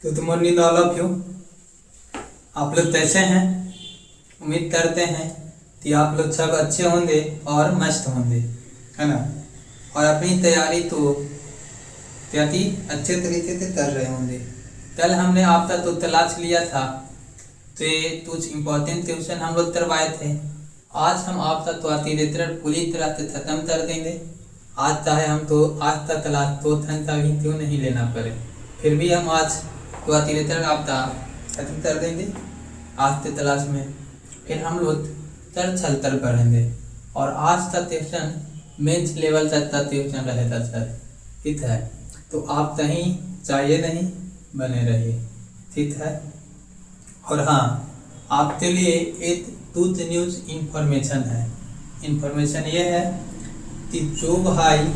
Good morning all of you. आप लोग कैसे हैं? उम्मीद करते हैं कि आप लोग सब अच्छे होंगे और मस्त होंगे, है ना। और अपनी तैयारी तो त्याती अच्छे तरीके से कर रहे होंगे। कल हमने आपका तो तलाश लिया था, तो ये कुछ इम्पोर्टेंट क्वेश्चन हम लोग करवाए थे। आज हम आपका तो अतिरिक्त पूरी तरह से खत्म कर देंगे। आज चाहे हम तो आज का क्लास 2 घंटा भी क्यों नहीं लेना पड़े, फिर भी हम आज तो अतिरिक्त आपका खत्म कर देंगे आज के क्लास में। फिर हम लोग छल पढ़ेंगे और आज का क्वेश्चन मेंस लेवल तक का क्वेश्चन रहेगा सर, ठीक है। तो आप कहीं चाहिए नहीं, बने रहिए, ठीक है। और हाँ, आपके लिए एक गुड न्यूज़ इन्फॉर्मेशन है। इन्फॉर्मेशन ये है कि जो भाई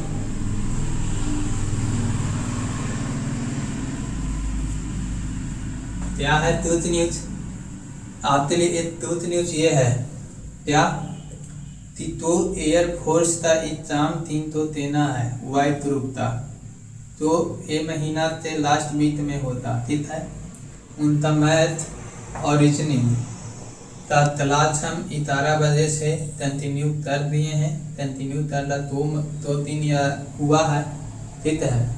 क्या है गुड न्यूज़, आपके लिए एक गुड न्यूज़ ये है क्या कि तो एयरफोर्स का एग्जाम 3 तो देना है वायु ग्रुप का, तो ये महीना से लास्ट वीक में होता, ठीक है। उनका मैथ और रीजनिंग का क्लास हम 11 बजे से कंटिन्यू कर दिए हैं। कंटिन्यू करना 2-3 या हुआ है, ठीक है।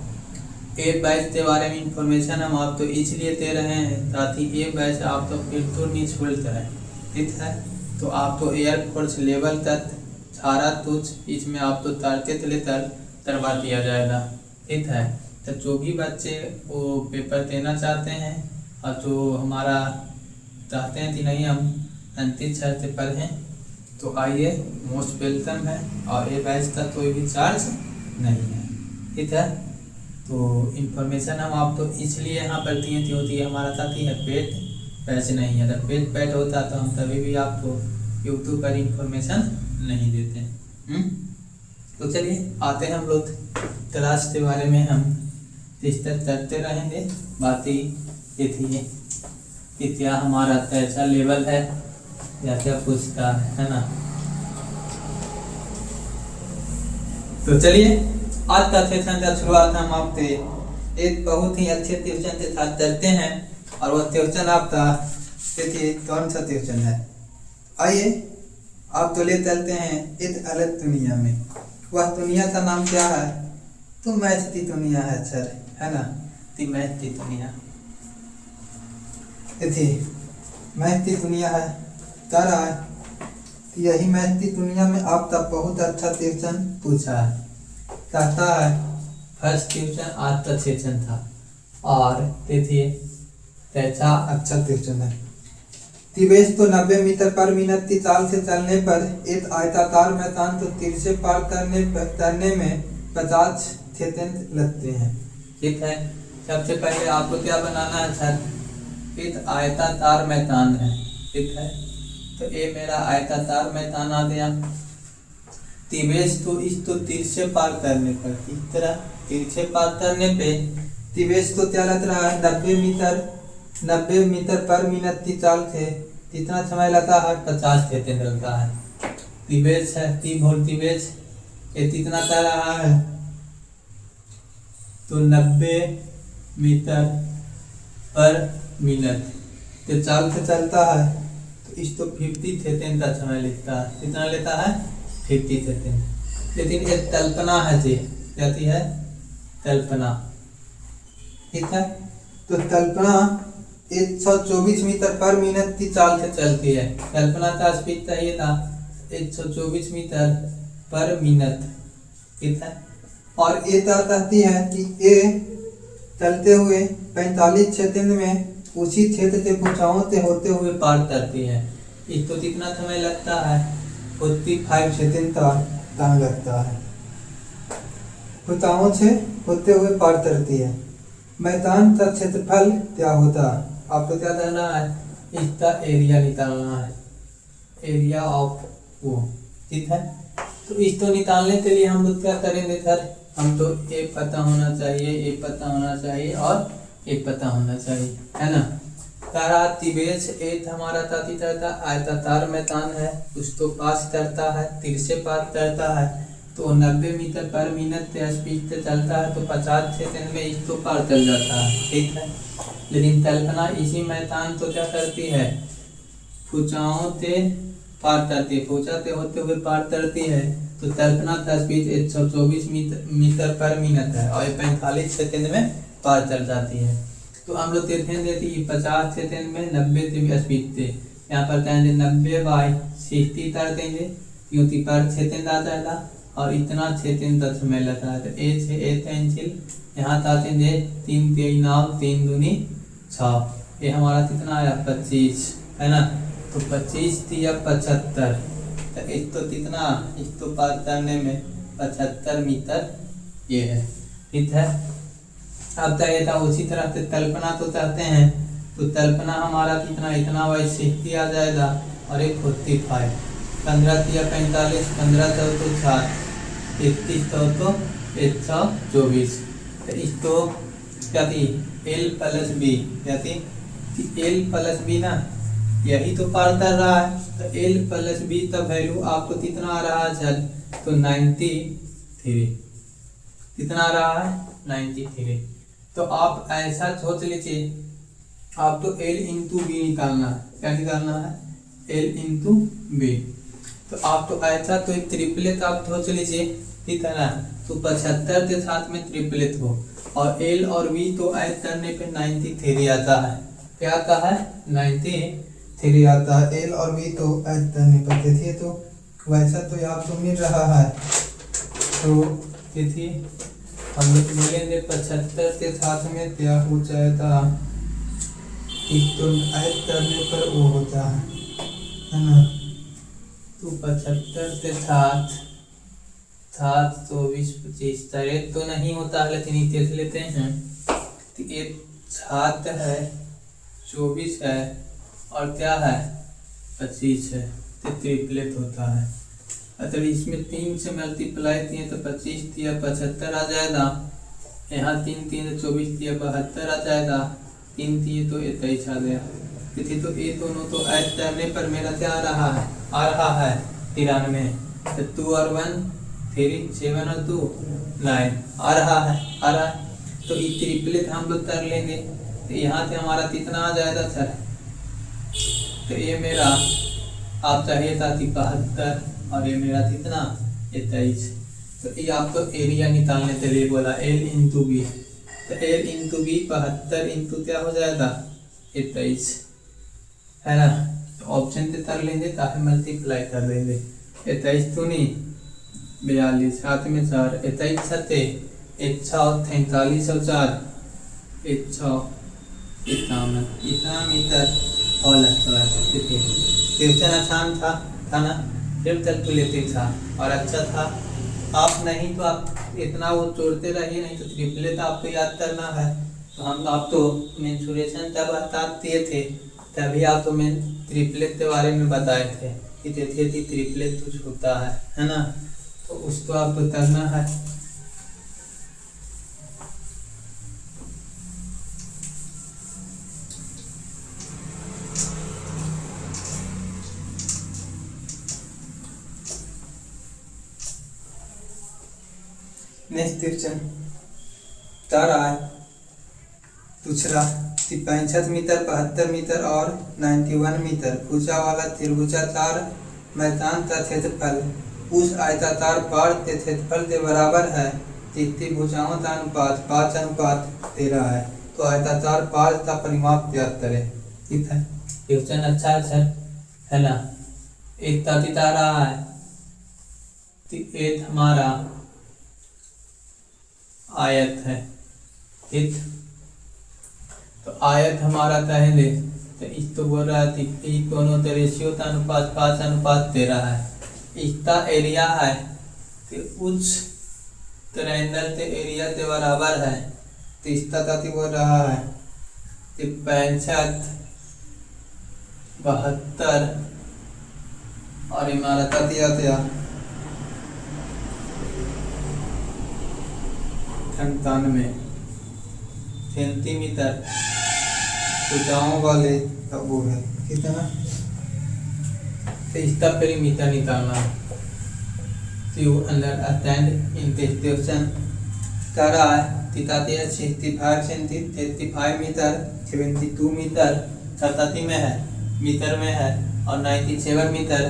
ए बैच के बारे में इंफॉर्मेशन हम आपको इसलिए दे रहे हैं ताकि ये बैच आप तो बिल्कुल नहीं छूटता है, ठीक है। तो आप तो एयरफोर्स लेवल तक सारा कुछ इसमें आप तो टारगेट लेकर करवा दिया जाएगा, ठीक है। तो जो भी बच्चे वो पेपर देना चाहते हैं और जो हमारा चाहते हैं कि नहीं हम अंतिम शर्त पर हैं, तो आइए, मोस्ट वेलकम है। और ये बैच का कोई भी चार्ज नहीं है, ठीक है। तो इन्फॉर्मेशन हम आपको इसलिए यहाँ पर दिए क्योंकि हमारा साथी है पेट पैसे नहीं है। अगर पेट होता तो हम कभी भी आपको यूट्यूब पर इंफॉर्मेशन नहीं देते। तो चलिए आते हैं हम लोग क्लास के बारे में हम डिस्कस करते रहेंगे। बाकी देखिए कि क्या हमारा कैसा लेवल है या क्या पूछता है ना। तो चलिए आज का सेशन का शुरुआत हम आपसे एक बहुत ही अच्छे ट्यूशन के साथ करते हैं। और वह ट्यूशन आपका देखिए कौन सा ट्यूशन है, आइए आप तो ले चलते हैं एक अलग दुनिया में। वह दुनिया का नाम क्या है? तो मैथ की दुनिया है सर, है ना। तो मैथ की दुनिया देखिए, मैथ की दुनिया है क्या रहा है। तो यही मैथ की दुनिया में आपका बहुत अच्छा ट्यूशन पूछा है। कहता है फर्स्ट ट्यूशन आज का सेशन था और देखिए कैसा अच्छा ट्यूशन है। दिवेश तो 90 मीटर पर मिनट की चाल से चलने पर एक आयताकार मैदान को तीर से पार करने में 50 सेकंड लगते हैं, ठीक है। सबसे पहले आपको क्या बनाना है सर? एक आयताकार मैदान है, ठीक है। तो ये मेरा आयताकार मैदान आ गया। दिवेश तो इसको तीर से पार करने पर, इस तरह तीर से पार करने पे दिवेश को क्या लग रहा है? 90 मीटर पर मिनट की चाल से कितना समय लगता है? 50 सेकंड लगता है। दिवेश है दिवेश ये कितना कर रहा है? तो 90 मीटर पर मिनट के चाल से चलता है, तो इसको 50 सेकंड का समय लेता है। कितना लेता है? 50 सेकंड। लेकिन एक कल्पना है जी, कहती है कल्पना, ठीक है। तो कल्पना 124 मीटर पर मिनट की चाल से चलती है। कल्पना का स्पीड चाहिए था 124 मीटर पर मिनट, ठीक है। और ये तय कहती है कि ये चलते हुए 45 सेकंड में उसी क्षेत्र से भुजाओं से होते हुए पार करती है। इसको कितना समय लगता है? 45 सेकंड का टाइम लगता है। भुजाओं से होते हुए पार करती है। मैदान का क्षेत्रफल क्या होता है? आपको क्या करना है? इसका एरिया निकालना है, एरिया ऑफ वो, ठीक है। तो इसको निकालने के लिए हम लोग क्या करेंगे सर? हम तो ये पता होना चाहिए, ये पता होना चाहिए और ये पता होना चाहिए, है ना। तारा दिवेश एक हमारा ताती करता आयताकार मैदान है, उसको पास करता है, तीर से पास करता है। तो 90 मीटर पर मिनट के स्पीड से चलता है, तो 50 सेकंड में इसको पार कर जाता है, ठीक है। लेकिन कल्पना इसी मैदान तो क्या करती है, फुचाओं से पार करती है, फुचा से होते हुए पार करती है। तो कल्पना का स्पीड 124 मीटर पर मिनट है और 45 सेकेंड में पार चल जाती है। तो हम लोग देखें देती 50 सेकेंड में 90 से स्पीड थे, यहाँ पर कहेंगे 90/60 कर देंगे क्योंकि पर सेकेंड आ जाएगा और इतना सेकेंड 10 में लगता है। तो ए से ए पेंसिल यहाँ आते हैं 3 3 9 3 दूनी 6, ये हमारा कितना आया 25 है ना। तो 25 या 75, तो एक तो कितना, एक तो पार करने में 75 मीटर ये है, ठीक है। अब चाहिए था उसी तरह से कल्पना तो चाहते हैं, तो कल्पना हमारा कितना, इतना वाई 60 आ जाएगा और एक 45, 15 या 45, 15 तो 60, 31 तो 124। तो इस तो क्या थी L प्लस बी, क्या थी L प्लस बी ना, यही तो पार कर रहा है। तो L प्लस बी का वैल्यू आपको कितना आ रहा है सर, तो 93, कितना आ रहा है 93। तो आप ऐसा सोच लीजिए, आप तो L इंटू बी निकालना है, क्या निकालना है L इंटू बी। तो आप तो ऐसा तो एक ट्रिपलेट आप सोच लीजिए, ठीक है ना। तो 75 के साथ में ट्रिपलेट हो और L और B तो ऐड करने पे 93 आता है, क्या आता है 93 आता है। L और B तो ऐड करने पर देखिए, तो वैसा तो आपको मिल रहा है। तो देखिए हम लोग बोलेंगे 75 के साथ में क्या हो जाएगा, एक तो ऐड करने पर वो होता है ना। तो 75 के साथ 7 24 25 तरह तो नहीं होता है, लेकिन ये देख लेते हैं। तो ये 7 है, 24 है और क्या है 25 है, तो ट्रिपलेट होता है। अगर इसमें 3 से मल्टीप्लाई किए तो 25 या 75 आ जाएगा, यहाँ 3 3 24 या 72 आ जाएगा, 3 3 तो 23 आ गया। तो ये दोनों तो ऐड करने पर मेरा क्या आ रहा है 93। तो 2 और 1 3, 7 और 2 9 आ रहा है। तो ये ट्रिपलेट हम लोग कर लेंगे, तो यहाँ से हमारा कितना आ जाएगा सर, तो ये मेरा आप चाहिए था 72 और ये मेरा कितना 23। तो ये आपको एरिया निकालने के लिए बोला L इंटू बी। तो L इंटू बी 72 इंटू क्या हो जाएगा 23, है ना। तो ऑप्शन से कर लेंगे, ताकि मल्टीप्लाई कर देंगे। 23 तो नहीं 42, 7 में 4, 23 छते 143 और 4 151, इतना मीटर और लगता है। क्वेश्चन आसान था ना, फिर कैलकुलेटिव था और अच्छा था। आप नहीं तो आप इतना वो जोड़ते रहिए, नहीं तो ट्रिपलेट आपको याद करना है। तो हम आप तो मेंसुरेशन जब बताते थे तभी आप तो मैं ट्रिपलेट के बारे में बताए थे कि देखिए कि ट्रिपलेट कुछ होता है ना। तो उसको आपको करना है। नेक्स्ट क्वेश्चन क्या रहा है, दूसरा 65 मीटर 72 मीटर और 91 मीटर भुजा वाला त्रिभुजाकार मैदान का क्षेत्रफल उस आयताकार पार के क्षेत्रफल के बराबर है जितनी भुजाओं का अनुपात 5:13 है। तो आयताकार पार का परिमाप ज्ञात करें, ठीक है। क्वेश्चन अच्छा है सर, है ना। एक तातीत आ रहा है, एक हमारा आयत है, ठीक। तो आयत हमारा कहेंगे तो इस तो बोल रहा है दोनों का रेशियो का अनुपात 5:13 है। इसका एरिया है तो उस ट्रायंगल के एरिया के बराबर है। तो इसका ताती बोल रहा है कि 65 72 और हमारा ताती आते 98 सेंटीमीटर भुजाओं वाले का वो है कितना। तो इसका पेरीमीटर निकालना है। तो under attend in this question कर रहा है तिताती है 35 मीटर, 72 मीटर छताती में है मीटर में है, और 97 मीटर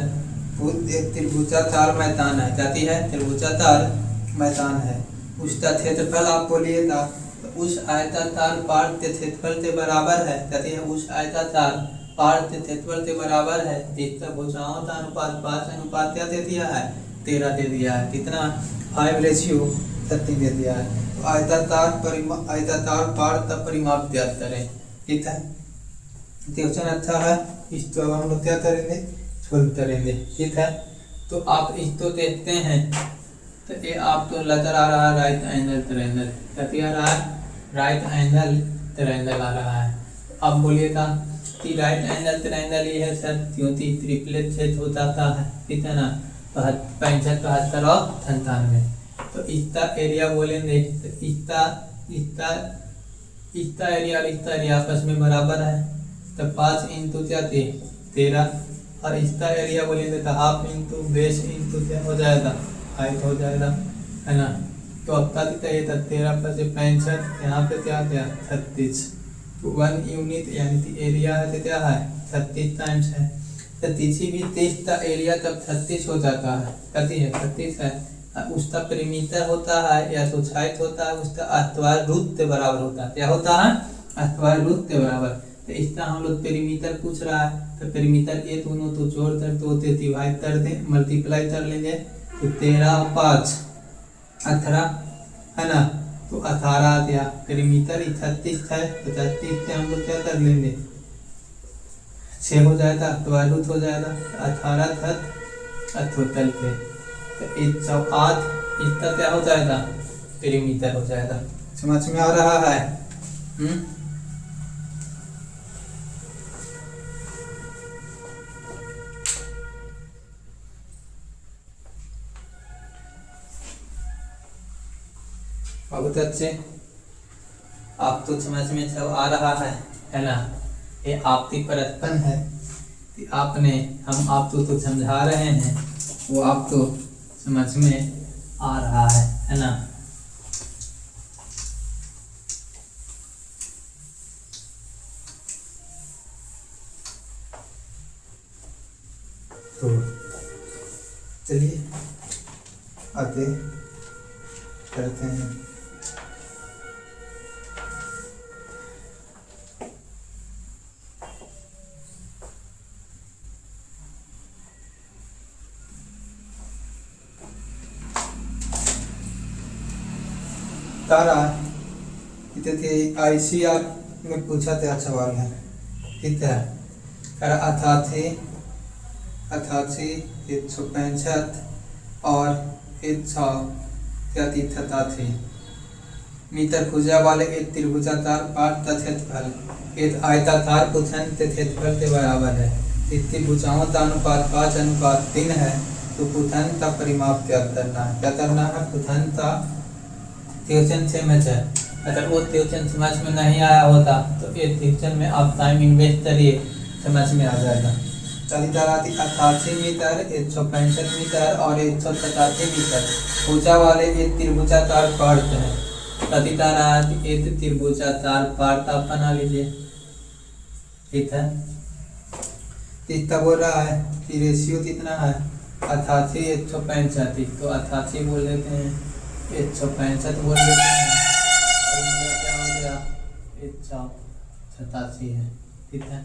त्रिभुजाकार मैदान है, जाती है त्रिभुजाकार मैदान है। उसका क्षेत्रफल आप बोलिएगा तो उस आयताकार पार्थ के क्षेत्रफल के बराबर है, जाती है उस आयताकार पार्थ के क्षेत्रफल के बराबर है। जिसका भुजाओं का अनुपात 5 अनुपात क्या दे दिया है 13 दे दिया है, कितना 5:13 दे दिया है। तो आयताकार पार्थ का परिमाप ज्ञात करें, ठीक है। क्वेश्चन अच्छा है, इसको अब हम लोग क्या करेंगे सोल्व करेंगे, ठीक है। तो आप इसको देखते हैं तो ये आपको नजर आ रहा है राइट एंगल ट्रायंगल, क्या आ रहा है राइट एंगल ट्रायंगल आ रहा है। अब बोलिएगा कि राइट एंगल ट्रायंगल ये है सर, क्योंकि ट्रिपलेट छेद हो जाता है, ठीक है ना, 65 75 और 97। तो इसका एरिया बोलेंगे तो इसका एरिया और इसका एरिया आपस में बराबर है, तो 5 इंटू क्या 13, और इसका एरिया बोलेंगे तो हाफ इंटू बेस इंटू क्या हो जाएगा हाइट हो जाएगा, है ना। तो अब का चाहिए था 13 पर से 65, यहाँ पे क्या क्या 36, तो 1 यूनिट यानी कि एरिया है तो क्या है 36 टाइम्स है। तो किसी भी 30 का एरिया तब 36 हो जाता है, कती है 36 है। उसका परिमीटर होता है या तो साइड होता है, उसका अस्तवार रूट के बराबर होता है, क्या होता है अस्तवार रूट के बराबर। तो इसका हम लोग पेरीमीटर पूछ रहा है, तो पेरीमीटर ये दोनों तो जोड़ कर दो डिवाइड कर दें, मल्टीप्लाई कर लेंगे, तो 13 और 5 18, है ना। तो 18 आ गया, पेरीमीटर 36 है, तो 36 से हम लोग क्या कर लेंगे 6 हो जाएगा, अस्तवार रूट हो जाएगा, 18 तक टोटल पे, तो 108 इसका क्या हो जाएगा पेरीमीटर हो जाएगा। समझ में आ रहा है? बहुत अच्छे, आप तो समझ में सब आ रहा है ना। ये आपकी प्रश्न है कि आपने हम आपको तो समझा रहे हैं, वो आपको समझ में आ रहा है ना। तो चलिए आगे करते हैं। तारा ICR में पूछा था सवाल है, ठीक है। 88 165 और 187 मीटर भुजा वाले एक त्रिभुजाकार पार्थ का क्षेत्रफल एक आयताकार भुजन के क्षेत्रफल के बराबर है। इसकी भुजाओं का अनुपात 5:3 है। तो भुजन का परिमाप क्या करना है, क्या करना है भुजन का। ट्यूशन समझ है, अगर वो ट्यूशन समझ में नहीं आया होता तो ये ट्यूशन में आप टाइम इन्वेस्ट करिए, समझ में आ जाएगा। 88 मीटर 165 मीटर और 187 मीटर भुजा वाले एक त्रिभुजाकार पार्थ है। एक त्रिभुजाकार पार्थ आप बना लीजिए, ठीक है। कितना बोल रहा है कि रेशियो कितना है 88 165, तो 88 बोल देते हैं, 165 बोल देते हैं, और क्या हो गया 187 है, ठीक है।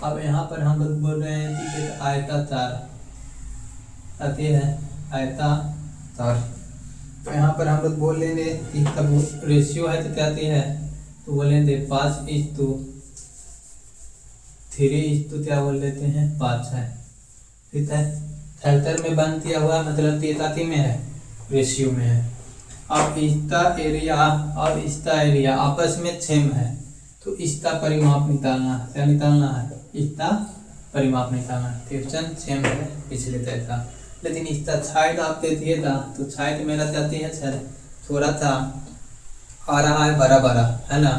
अब यहाँ पर हम लोग बोल रहे हैं कि आयताकार आती है आयताकार, तो यहाँ पर हम लोग बोल लेंगे कि तब रेशियो है तो क्या आती है, तो बोलेंगे 5:3 क्या बोल देते हैं 5 है, ठीक है। फैक्टर में बंद किया हुआ मतलब 33 में है, रेशियो में है। अब इसका एरिया और इसका एरिया आपस में सेम है, तो इसका परिमाप निकालना है, क्या निकालना है इसका परिमाप निकालना है। क्वेश्चन सेम है पिछले तरह का, लेकिन इसका साइड आप दे दिए था, तो साइड मेरा जाती है सर थोड़ा सा आ रहा है बड़ा बड़ा, है ना।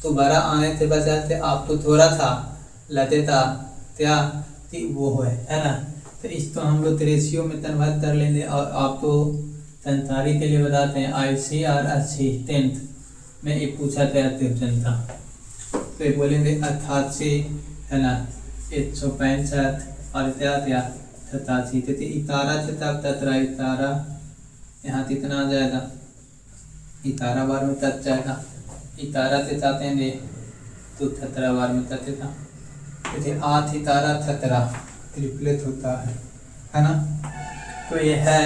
तो बड़ा आने से बचा थे आप तो थोड़ा सा लते था क्या वो है ना। तो इसको हम लोग रेशियो में कन्वर्ट कर लेंगे, और आपको संतारी के लिए बताते हैं ICR 80 10th में ये पूछा था जनता, तो ये बोलेंगे 88 है ना, 165 और क्या 87, तो इतारा थे तब ततरा इतारा यहाँ कितना आ जाएगा, इतारा बार में तत जाएगा, इतारा ते चाहते हैं तो थतरा बार में तत था, तो आठ इतारा थतरा ट्रिपलेट होता है ना। तो ये है,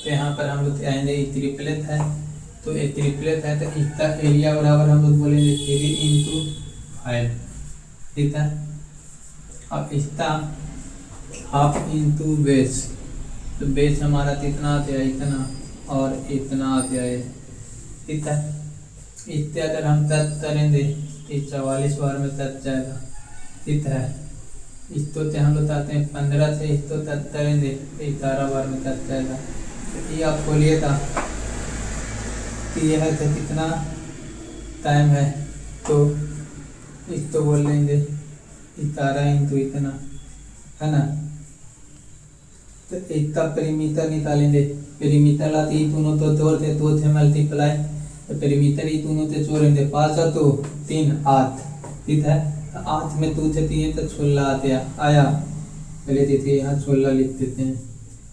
तो यहाँ पर हम लोग आएंगे ट्रिपलेट है, तो ये ट्रिपलेट है तो इसका एरिया बराबर हम लोग बोलेंगे 3 × 5, ठीक है। अब इसका हाफ इंटू बेस, तो बेस हमारा कितना आता है, इतना और इतना आता है, ठीक है। इससे अगर हम तत करेंगे तो 44 बार में तत जाएगा, ठीक है। इसको से हम लोग आते हैं 15 से इसको तत करेंगे तो 11 बार में तत जाएगा। तो ये आप खोलिए था कि यह है तो कितना टाइम है, तो इसको बोल लेंगे 11 इंटू इतना, है ना। तो इसका पेरीमीटर निकालेंगे, पेरीमीटर लाते ही दोनों तो तोड़ते 2 से मल्टीप्लाई, तो पेरीमीटर ही दोनों से जोड़ेंगे 5 और 2 3 8, ठीक है। तो 8 में 2 से 3 तो 16 आते आया, पहले देते यहाँ 16 लिख देते हैं।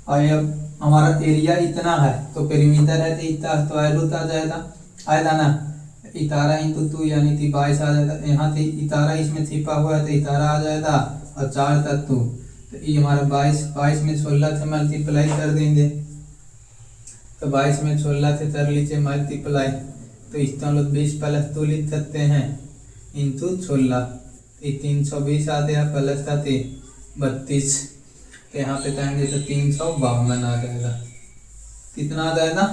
और अब हमारा एरिया इतना है तो पेरीमीटर है तो इतना स्क्वायर रूट आ जाएगा, आएगा ना, इतारा इंटू 2 यानी कि 22 आ जाएगा। यहाँ से इतारा इसमें छिपा हुआ है तो इतारा आ जाएगा और 4 तत्व, तो ये हमारा 22 में 16 से मल्टीप्लाई कर देंगे, तो 22 में 16 से कर लीजिए मल्टीप्लाई, तो इसका हम लोग 20 + 2 लिख सकते हैं इंटू 16, तो 320 आते हैं प्लस आते 32, तो यहाँ पे कहेंगे तो 352 आ जाएगा। कितना आ जाएगा,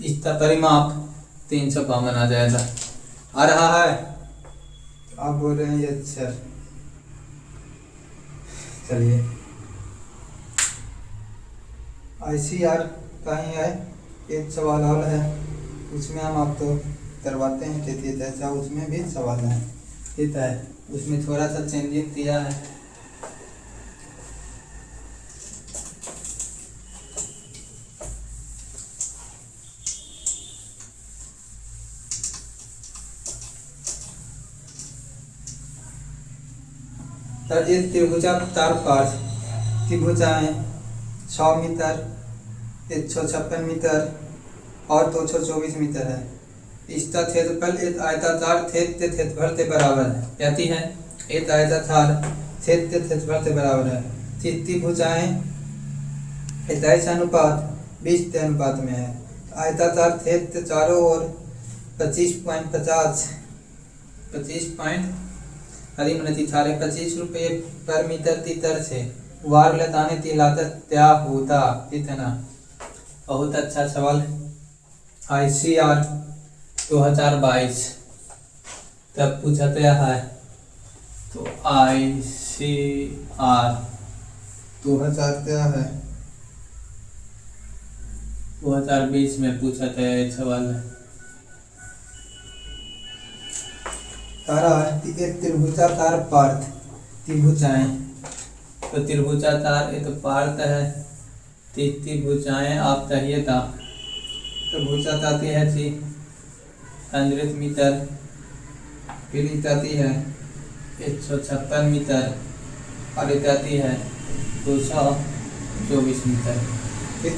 इसका परिमाप 352 आ जाएगा। आ रहा है, तो आप बोल रहे हैं अच्छा, चलिए ICR का ही है, एक सवाल और है उसमें हम आपको करवाते हैं, देखिए जैसा उसमें भी सवाल है, ठीक है। उसमें थोड़ा सा चेंजिंग दिया है, एक त्रिभुजाकार पार्श्व त्रिभुजाएं 6 मीटर 156 मीटर और 224 मीटर है। इसका क्षेत्रफल एक आयताकार छेद के क्षेत्रफल के बराबर है, कहती है एक आयताकार छेद के क्षेत्रफल के बराबर है। त्रिभुजाएं 27 अनुपात 20 के अनुपात में है। आयताकार छेद के चारों ओर 25 रुपये पर मीटर की दर से वार लगाने की लागत क्या होता, कितना। बहुत अच्छा सवाल। ICR 2022 तब पूछा गया है, तो ICR 2000 क्या है 2020 में पूछा गया एक सवाल है। तारा एक त्रिभुजाकार पार्थ त्रिभुजाएं, तो त्रिभुजाकार एक पार्थ है, त्रिभुजाएं आप चाहिए था, तो भुजा आती है 100 मीटर, फिर आती है 156 मीटर और आती है 224 मीटर, ठीक।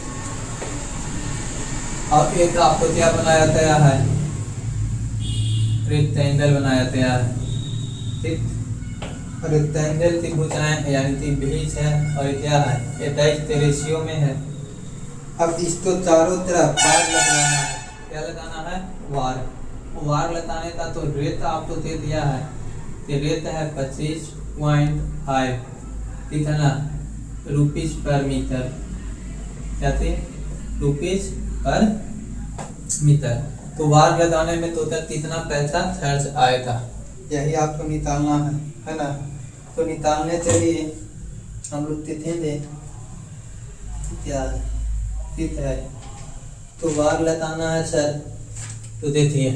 और एक आपको क्या बनाया गया है, रेक्टेंगल बनाया गया है, ठीक। रेक्टेंगल की भुजाएं यानी कि बीच है और क्या है 28 के रेशियो में है। अब इसको चारों तरफ वार लगाना है, क्या लगाना है, वार लगाने का तो रेट आपको दे दिया है, ये रेट है 25.5, ठीक है ना, रुपीज पर मीटर, क्या थे रुपीज पर मीटर। तो वार लगाने में टोटल कितना पैसा खर्च आएगा, यही आपको निकालना है ना। तो निकालने के लिए हम लोग देखेंगे क्या, ठीक है। तो वार लगाना है सर, तो देखिए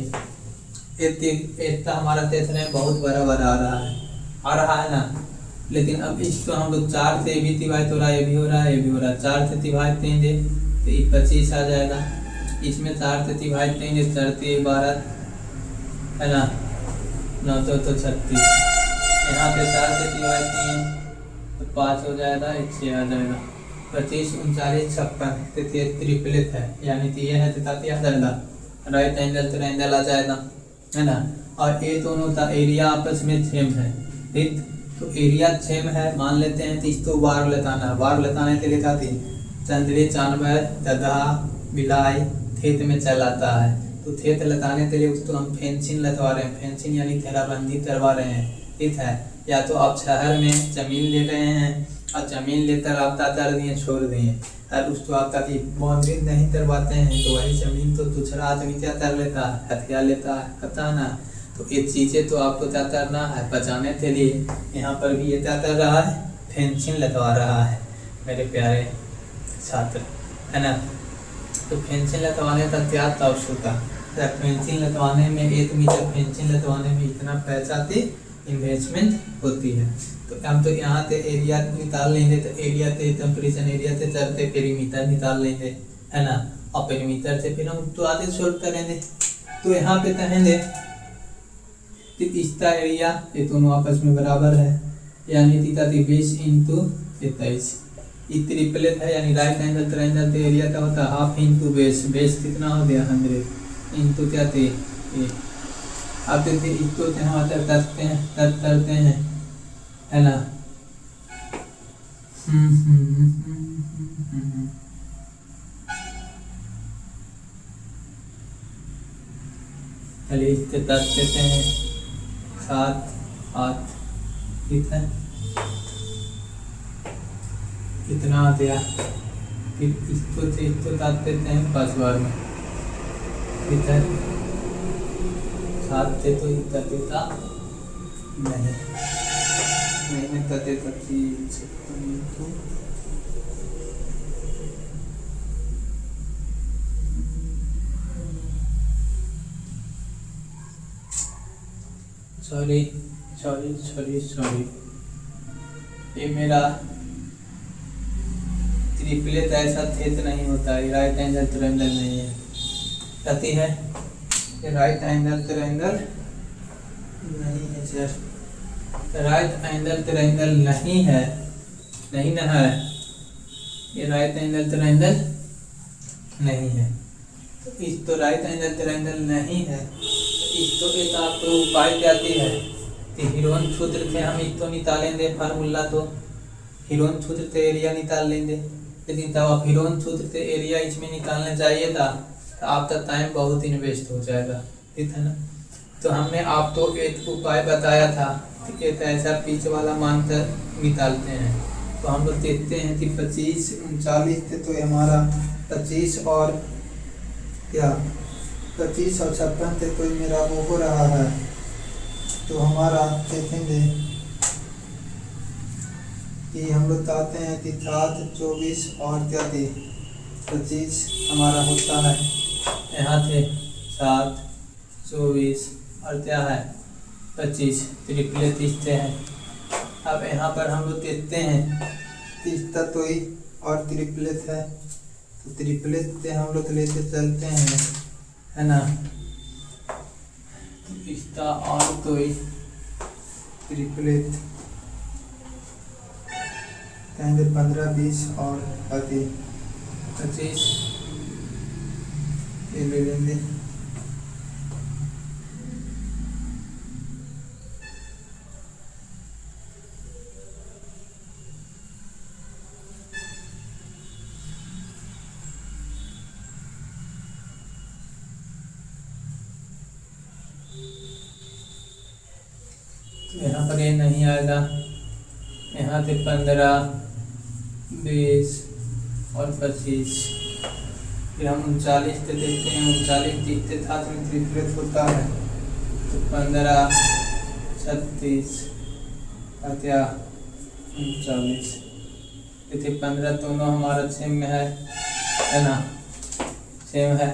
इतना हमारा देखने में बहुत बराबर आ रहा है ना। लेकिन अब इसको हम लोग 4 से भी डिवाइड हो रहा है, ये भी हो रहा है, ये भी हो रहा है, 4 से डिवाइड देंगे तो ये 25 आ जाएगा। इसमें 4 से डिवाइड करेंगे, 4 से 12 है ना, 9 तो 36। यहाँ पे 4 से डिवाइड किए तो 5 हो जाएगा, 6 आ जाएगा। 25, 39, 56 तो ये ट्रिपलेट है, यानी कि ये है तो ताकि आ जाएगा राइट एंगल ट्रायंगल आ जाएगा, है ना। और ये दोनों का एरिया आपस में सेम है, ठीक। तो एरिया सेम है मान लेते हैं, तो इसको वार लताना है। वार लताने के लिए कहती चंद्री जानवर गधा बिलाई खेत में चलाता है, तो खेत लताने के लिए उसको हम फेंसिंग लतवा रहे हैं। फेंसिंग यानी घेराबंदी करवा रहे हैं, ठीक है। या तो आप शहर में जमीन ले रहे हैं और जमीन लेकर आप तातर दिए छोड़ दिए, और उसको आप ताकि बाउंड्री नहीं करवाते हैं, तो वही जमीन तो दूसरा आदमी क्या कर लेता है, हथियार लेता है, पता ना। तो ये चीज़ें तो आपको क्या करना है बचाने के लिए। यहाँ पर भी ये क्या कर रहा है, फेंसिंग लगवा रहा है मेरे प्यारे छात्र, है ना। तो फेंसिंग लगवाने का क्या तौश होता है, फेंसिंग लगवाने में 1 मीटर फेंसिंग लगवाने में इतना पैसा की इन्वेस्टमेंट होती है। तो हम तो यहाँ से एरिया निकाल लेंगे, तो एरिया से कंपेरिजन एरिया से चलते पेरीमीटर निकाल लेंगे, है ना। और पेरीमीटर से फिर हम तो आगे शॉर्ट करेंगे। तो यहाँ पे कहेंगे कि इसका एरिया ये दोनों आपस में बराबर है, यानी 20 इंटू 23। ये ट्रिपलेट है, यानी राइट एंगल ट्रायंगल का एरिया क्या होता है, हाफ इंटू बेस। बेस कितना हो गया 100 इंटू क्या थे आप देखिए इसको यहाँ करते हैं, है ना। चलिए इसके 10 देते हैं, 7 8, ठीक है। कितना आ गया, फिर इसको काट देते हैं 5 बार में, ठीक है। 7 से तो इतना देता नहीं देता चीज सॉरी ये मेरा ट्रिपलेट ऐसा खेत नहीं होता है, राइट एंगल ट्रायंगल नहीं है, कहती है ये राइट एंगल ट्रायंगल नहीं है सर, राइट एंगल ट्रायंगल नहीं है, नहीं ना है, ये राइट एंगल ट्रायंगल नहीं है। तो इस तो राइट एंगल ट्रायंगल नहीं है, तो एक आपको उपाय जाती है कि हिरोन सूत्र से हम इसको निकालेंगे फार्मूला, तो हिरोन सूत्र से एरिया निकाल लेंगे। लेकिन तब आप हिरोन सूत्र से एरिया इसमें निकालने चाहिए था तो आपका टाइम बहुत इन्वेस्ट हो जाएगा, ठीक है ना। तो हमने आपको एक उपाय बताया था कि एक ऐसा पिच वाला मानकर निकालते हैं। तो हम लोग देखते हैं कि 25 39 थे, तो हमारा 25 और क्या 25 और 56 थे, तो मेरा वो हो रहा है। तो हमारा देखेंगे कि हम लोग चाहते हैं कि 7 24 और क्या थे 25 हमारा होता है, यहाँ थे 7 24 और क्या है 25, ट्रिपलेट इससे है। अब यहाँ पर हम लोग देखते हैं तीसरा तो ही और ट्रिपलेट है, तो ट्रिपलेट से हम लोग लेते चलते हैं, है ना। इसका और तो ही ट्रिपलेट कहेंगे 15 20 और 25 ये ले लेंगे। तो यहाँ पर ये नहीं आएगा, यहाँ से 15 20 और 25, फिर हम 39 से देखते हैं, 39 दिखते था तो ट्रिपलेट होता है, तो 15 36 और क्या 39, देखिए 15 दोनों हमारा सेम में है ना, सेम है।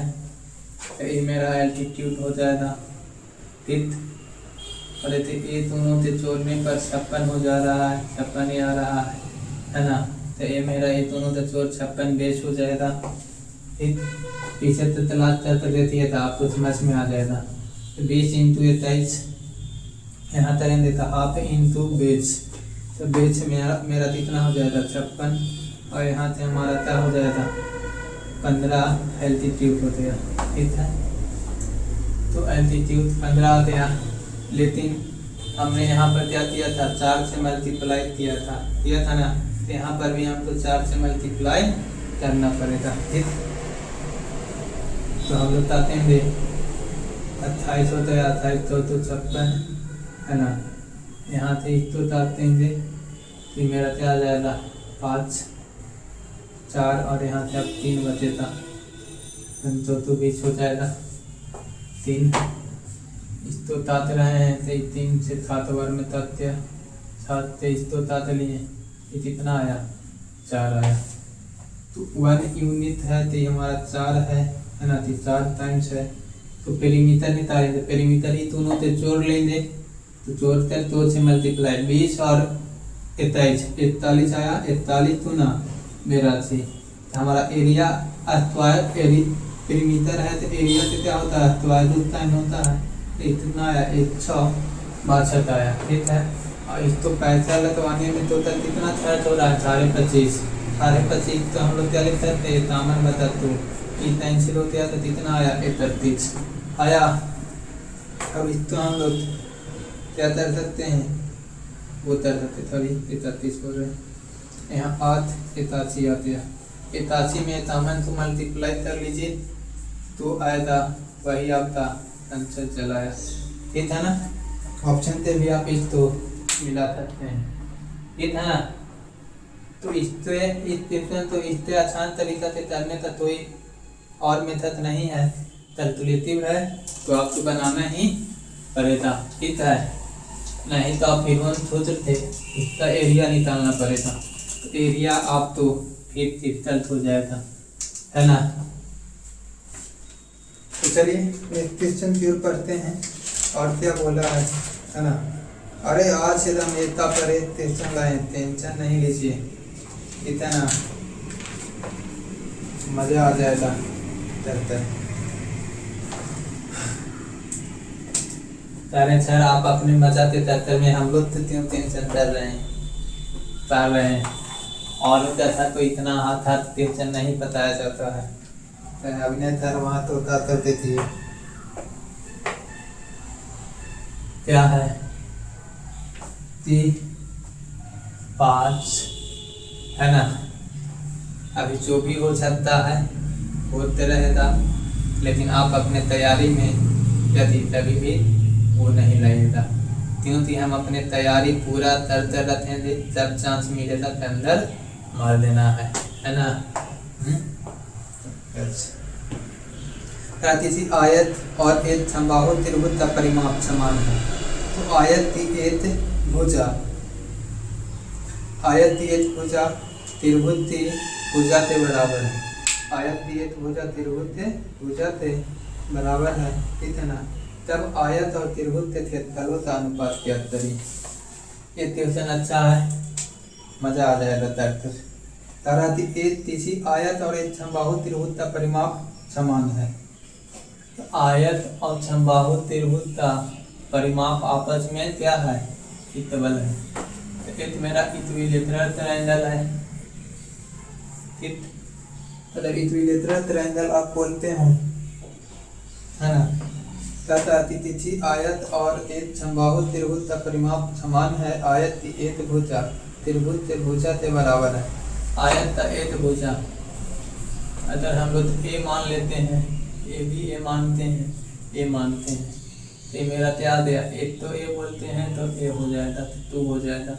तो ये मेरा एल्टीट्यूड हो जाएगा, ठीक। और ये दोनों से जोड़ने पर 56 हो जा रहा है, 56 ही आ रहा है ना। तो ये मेरा ये दोनों से जोड़ 56 बेस हो जाएगा, ठीक, पीछे तो तलाश कर देती है तो आपको समझ में आ जाएगा। 20 इंटू 23 यहाँ तक देता हाफ इंटू 20, तो 20 मेरा कितना हो जाएगा 56, और यहाँ से हमारा क्या हो जाएगा 15 एल्टीट्यूड हो गया। ठीक है, तो एल्टीट्यूड 15 आ गया, लेकिन हमने यहाँ पर क्या किया था 4 से मल्टीप्लाई किया था ना, तो यहाँ पर भी हमको 4 से मल्टीप्लाई करना पड़ेगा। ठीक, तो हम लोग चाहते हैं 28 होता है, 28 तो 56 है ना, यहाँ से इसको चाहते हैं कि मेरा क्या आ जाएगा 5 4, और यहाँ से अब 3 बचेगा, तो 20 हो जाएगा 3, इसको तात रहे हैं तो 3 से 7 बार में तथ्य 7 से इसको तात लिए, ये कितना आया 4 आया, तो 1 यूनिट है तो हमारा 4 है ना, तो 4 टाइम्स है, तो पेरीमीटर निकालेंगे, पेरीमीटर ही दोनों से जोड़ लेंगे, तो जोड़कर 2 से मल्टीप्लाई 20 और 27 41 आया, 41 गुना 82, तो हमारा एरिया स्क्वायर पेरीमीटर है, तो एरिया से क्या होता है स्क्वायर रूट टाइम होता है, इतना आया 162 आया। ठीक है, और इसको पैसा लगवाने में टोटल कितना खर्च हो रहा है 25.5, तो हम लोग क्या लिख सकते हैं दामन बता तो कैंसिल हो गया, तो कितना आया 31 आया। अब इसको हम लोग क्या कर सकते हैं, वो कर सकते, सॉरी 31 बोल रहे हैं, यहाँ 8 87 आ गया, 87 में दामन को मल्टीप्लाई कर लीजिए तो आएगा वही आपका आंसर चलाया। ठीक है ना, ऑप्शन से भी आप इसको मिला सकते हैं। ठीक है ना, तो इससे आसान तरीका से करने का कोई और मेथड नहीं है, कैलकुलेटिव है तो आपको बनाना ही पड़ेगा। ठीक है, नहीं तो आप फिर सोच थे इसका एरिया निकालना पड़ेगा, तो एरिया आप तो फिर डिफिकल्ट हो जाएगा, है ना। तो चलिए क्वेश्चन फिर पढ़ते हैं और क्या बोला है ना। अरे आज से हम एकता पर एक टेंशन लाए, टेंशन नहीं लीजिए, इतना मजा आ जाएगा चलते। अरे सर आप अपने मजा के चक्कर में हम लोग तो क्यों टेंशन कर रहे हैं, और था तो इतना हाथ टेंशन नहीं बताया जाता है, अभिनय सर वहाँ तो करते थे क्या है 5 है ना। अभी जो भी हो सकता है होते रहेगा, लेकिन आप अपने तैयारी में यदि कभी भी वो नहीं लगेगा, क्योंकि हम अपने तैयारी पूरा करते रखेंगे, जब चांस मिलेगा के अंदर मार देना है ना। किसी आयत और एक समबाहु त्रिभुज का परिमाप समान है, तो आयत की एक भुजा त्रिभुज की भुजा के बराबर है, आयत की एक भुजा त्रिभुज के भुजा के बराबर है। ठीक है ना, तब आयत और त्रिभुज के क्षेत्रफलों का अनुपात ज्ञात करिए। ये क्वेश्चन अच्छा है, मजा आ जाएगा तक। किसी आयत और एक समबाहु त्रिभुज का परिमाप समान है, तो आयत और समबाहु त्रिभुज का परिमाप आपस में क्या है इक्वल है, तो एक मेरा इक्विलेटरल ट्रायंगल है। ठीक, अगर इक्विलेटरल ट्रायंगल आप बोलते हैं है ना, तथा किसी आयत और एक समबाहु त्रिभुज का परिमाप समान है, आयत की एक भुजा त्रिभुज के भुजा के बराबर है। आयत का एक भुजा अगर हम लोग ए मान लेते हैं, ए भी ए मानते हैं, तो मेरा क्या आ गया, एक तो ए बोलते हैं तो ए हो जाएगा, तो 2 हो जाएगा,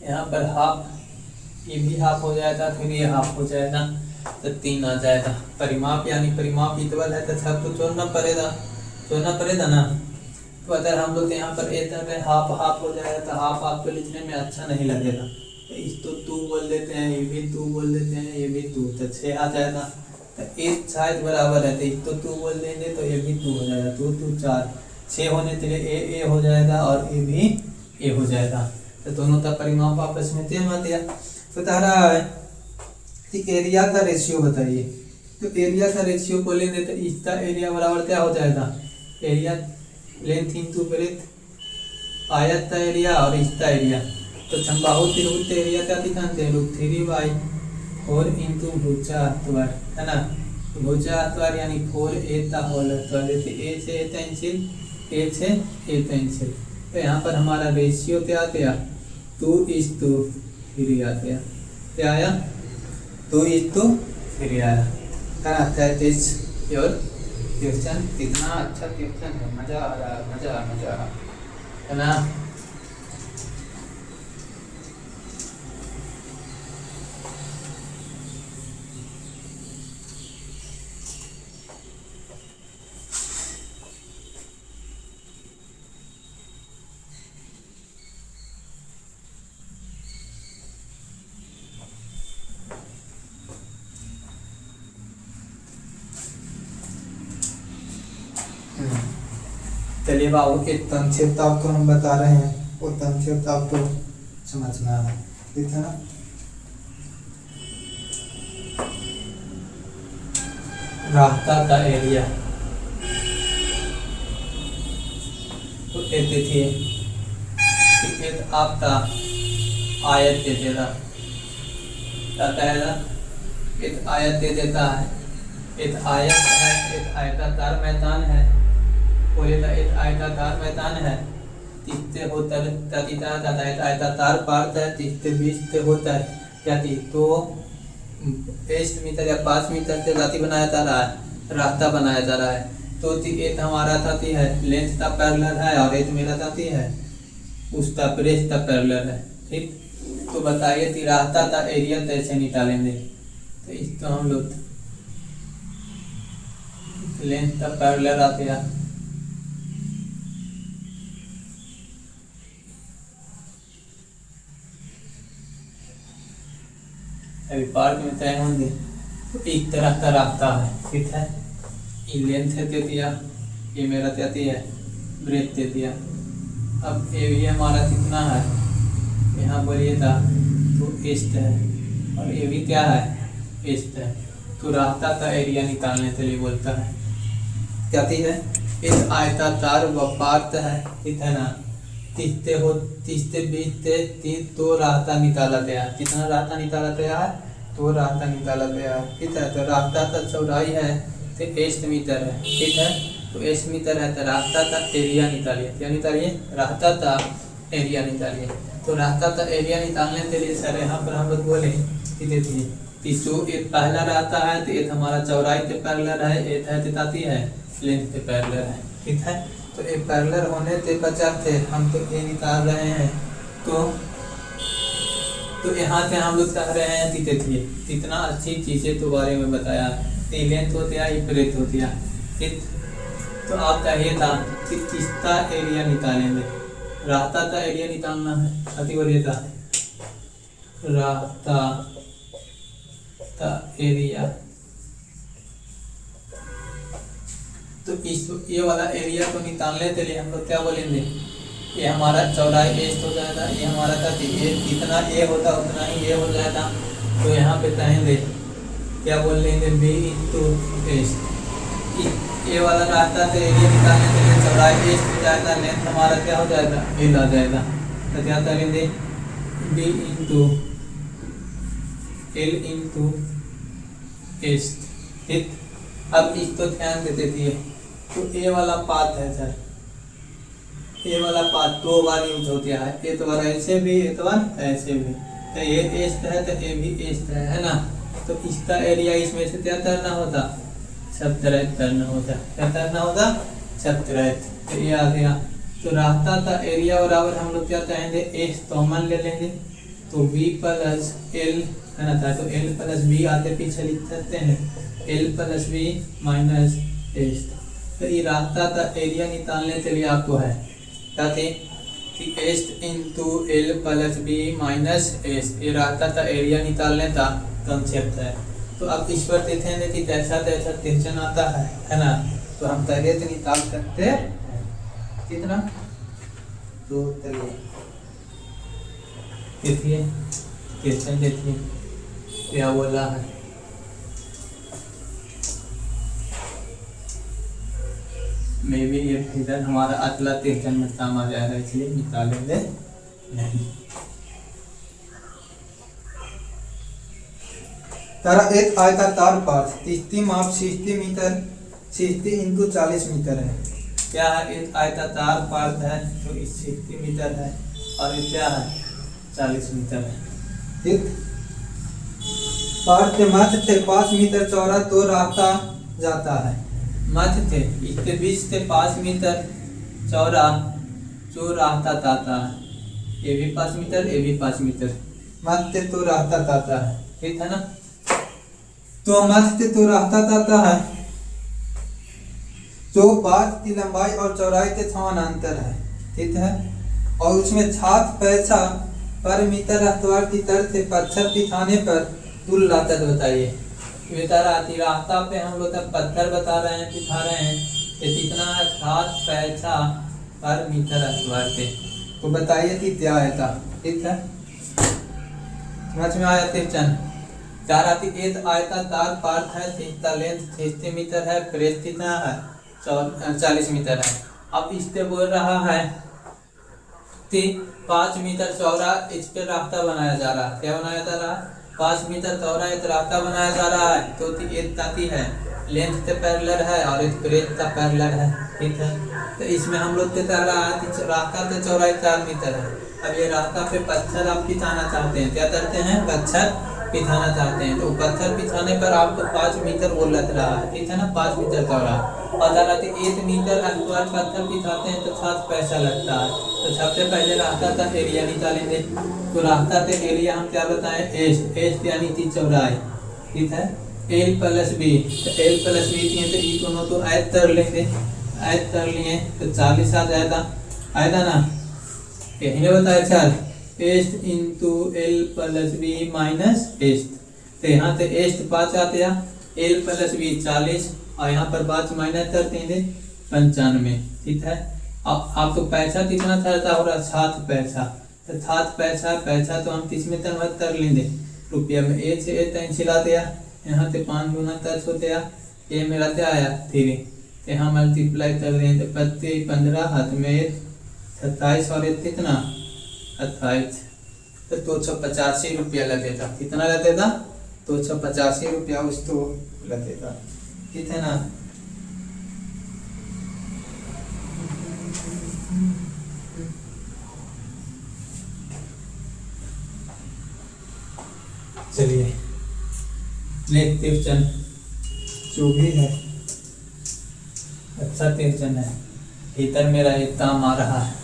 यहाँ पर हाफ, ये भी हाफ हो जाएगा, फिर ये हाफ हो जाएगा, तो 3 आ जाएगा। परिमाप यानी परिमाप इक्वल है, तो सब तो जोड़ना पड़ेगा ना। तो अगर हम लोग यहाँ पर ए तरह हाफ हाफ हो जाएगा, तो हाफ आपको लिखने में अच्छा नहीं लगेगा, तो इसको 2 बोल देते हैं, ये भी 2 बोल देते हैं, ये भी 2, तो 6 आ जाएगा। तो एक साइड बराबर है, तो इसको 2 बोल देंगे तो ये भी 2 हो जाएगा, 2 2 4 6 होने के लिए ए हो जाएगा और ए भी ए हो जाएगा, तो दोनों का परिमाप आपस में सेम आ गया। तो तारा कि एरिया का रेशियो बताइए, तो एरिया का रेशियो को लेंगे तो इसका एरिया बराबर क्या हो जाएगा, एरिया लेंथ इंटू ब्रेथ आयत का एरिया और इसका एरिया। तो समबाहु त्रिभुज एरिया क्या दिखाते हैं √3/4 इंटू भुजात्वर है ना, भुजात्वर यानी 4a का होल स्क्वायर। जैसे a से a कैंसिल, a से a कैंसिल, तो यहाँ पर हमारा रेशियो क्या आ गया 2:3 आ गया। क्या आया 2:3 आया है ना। That is your question. कितना अच्छा क्वेश्चन है, मजा आ रहा है, मजा है ना। चलिए बाबू एक संक्षिप्त आपको हम बता रहे हैं, वो संक्षिप्त आपको समझना है, ठीक है ना। रास्ता का एरिया तो कहते थे कि एक आपका आयत दे देगा, एक आयत दे देता है, एक आयत है, एक आयताकार मैदान है, बोलेगा एक आयताकार मैदान है, तीसरे होता है आयताकार पार्क है, तीसरे बीच से होता है क्या थी तो 8 मीटर या 5 मीटर से रास्ता बनाया जा रहा है, रास्ता बनाया जा रहा है। तो एक हमारा साथी है लेंथ का पैरेलल है और एक मेरा साथी है उसका ब्रेथ का पैरेलल है, ठीक। तो बताइए कि रास्ता का एरिया कैसे निकालेंगे। तो इसको हम लोग लेंथ का पैरेलल आ गया, अभी पार्क में तय होंगे। तो एक तरह का रास्ता है, ठीक है, ये लेंथ है दे दिया, ये मेरा देती है ब्रेथ दे दिया। अब एरिया हमारा कितना है यहाँ बोलिएगा तो ईस्ट है और ये भी क्या है ईस्ट है। तो रास्ता का एरिया निकालने के लिए बोलता है क्या है, एक आयताकार वपार्थ है, ठीक है ना, तीसरे बीच से 3 तो रास्ता निकाला गया। कितना रास्ता निकाला गया है, तो रास्ता निकाला गया है, ठीक है। तो रास्ता का चौड़ाई है तो 8 मीटर है, ठीक है। तो 8 मीटर है तो रास्ता का एरिया निकालिए, क्या निकालिए, रास्ता का एरिया निकालिए। तो रास्ता का एरिया निकालने के लिए सर यहाँ पर हम लोग बोले कि देखिए जो एक पहला रास्ता है तो एक हमारा चौड़ाई के पैरेलल है, एक है दिखाती है लेंथ के पैरेलल है, ठीक है। तो एक पैरेलल होने से बचा थे हम तो ये निकाल रहे हैं। तो यहाँ से हम लोग कह रहे हैं कि देखिए कितना अच्छी चीज़ें तो बारे में बताया, लेंथ होती है ब्रेथ होती है, ठीक। तो आप चाहिए था कि किसका एरिया निकालेंगे, रास्ता का एरिया निकालना है, अति बोलिए था रास्ता का एरिया। तो इस ये वाला एरिया को निकालने के लिए हम लोग क्या बोलेंगे, ये हमारा चौड़ाई एस्ट हो जाएगा, ये हमारा था ये जितना ए होता उतना ही ये हो जाएगा। तो यहाँ पे कहेंगे क्या बोल लेंगे बी इंटू एस्ट। ये वाला रास्ता से एरिया निकालने के लिए चौड़ाई एस्ट हो जाएगा, लेंथ हमारा क्या हो जाएगा एल आ जाएगा। तो क्या करेंगे बी इंटू एल इंटू एस्ट, ठीक। अब इसको ध्यान दे देती है। तो ए वाला पाथ है सर, ए वाला पाथ 2 बार यूज होता है, एक बार ऐसे भी एक बार ऐसे भी। तो ये ईस्ट है तो ये भी ईस्ट है ना। तो इसका एरिया इसमें से क्या करना होता, 70 करना होता, क्या करना होता 70। तो ये आ गया। तो रास्ता का एरिया बराबर हम लोग क्या कहेंगे एस कॉमन ले लेंगे, तो बी प्लस एल है ना था। तो एल प्लस बी आते पीछे लिख सकते हैं, L plus B minus S. तो ये रास्ता का एरिया निकालने के लिए आपको है क्या थे कि एस्ट into L plus B minus S, ये रास्ता का एरिया निकालने का कंसेप्ट है। तो अब इस पर देखेंगे कि जैसा जैसा क्वेश्चन आता है ना, तो हम पहले से निकाल सकते हैं कितना। तो चलिए देखिए क्वेश्चन देखिए क्या बोला है, मे भी ये फिगर हमारा अगला क्वेश्चन में काम आ जाएगा, इसलिए निकालेंगे नहीं। तारा एक आयताकार पार्थ 30 माप 60 मीटर 60 इंटू 40 मीटर है। क्या है? एक आयताकार पार्थ है जो 60 मीटर है और ये क्या है? 40 मीटर है। ठीक, पार्थ के मध्य से 5 मीटर चौड़ा तो रास्ता जाता है। मध्य थे इसके बीच से 5 मीटर चौड़ा जो रास्ता जाता है। ये भी 5 मीटर, ये भी 5 मीटर, मध्य तो रास्ता जाता है। ठीक है ना? तो मध्य तो रास्ता जाता है जो पार्थ की लंबाई और चौड़ाई के समानांतर है। ठीक है, और उसमें छात्र पैसा पर मीटर अखबार की तरफ से पत्थर पिछाने पर तुल लागत बताइए। बता रहा थी रास्ता पे हम लोग तक पत्थर बता रहे हैं, पिछा रहे हैं, ये कितना है? 7 पैसा पर मीटर अखबार पे। तो बताइए कि क्या आएगा। ठीक है, समझ में आया? क्वेश्चन चार आती एक आयताकार पार्थ है जिसका लेंथ 60 मीटर है, ब्रेथ कितना है? 40 मीटर है। अब इस पे बोल रहा है कि 5 मीटर चौड़ा इस पे रास्ता बनाया जा रहा है। क्या बनाया जा रहा है? 5 मीटर चौड़ा एक रास्ता बनाया जा रहा है। तो एक ताती है लेंथ से पैरेलल है और एक ब्रेथ का पैरेलल है। ठीक है, तो इसमें हम लोग कह रहा है कि रास्ता से चौड़ाई 4 मीटर है। अब ये रास्ता पे पत्थर आप पिछाना चाहते हैं, क्या करते हैं? पत्थर पिछाना चाहते हैं। तो पत्थर पिछाने पर आपको 5 मीटर वो लग रहा है। ठीक है ना? 5 मीटर चौड़ा और 1 मीटर अखबार पत्थर पिछाते हैं तो 7 पैसा लगता है। तो सबसे पहले रास्ता का एरिया निकालेंगे। तो रास्ता का एरिया हम क्या बताएं? एस्ट। एस्ट यानी कि चौड़ाई। ठीक है, एल प्लस बी। तो एल प्लस बी थी तो ई दोनों तो ऐड कर लेंगे। ऐड कर लिए तो 40 आ जाएगा। आएगा ना? यही ने बताया 4 एस्ट into L plus B minus एस्ट। तो यहाँ से एस्ट 5 आते हैं, एल प्लस बी 40 और यहाँ पर 5 माइनस कर देंगे 95। ठीक है, अब आपको पैसा कितना था? हो रहा 7 पैसा। तो 7 पैसा तो हम किस में कन्वर्ट कर लेंगे? रुपया में। ए से ए टाइम सिला दिया, यहाँ से 5 गुना 10 होते हैं। ए मेरा क्या आया? 3। यहाँ मल्टीप्लाई कर दें तो 15 हाथ में 27 और एक कितना? 28। तो 285 रुपया लगेगा। कितना लगेगा? 285 रुपया उसको लगेगा। ठीक है ना? चलिए नेक्स्ट क्वेश्चन जो भी है अच्छा क्वेश्चन है, इधर मेरा एक काम आ रहा है।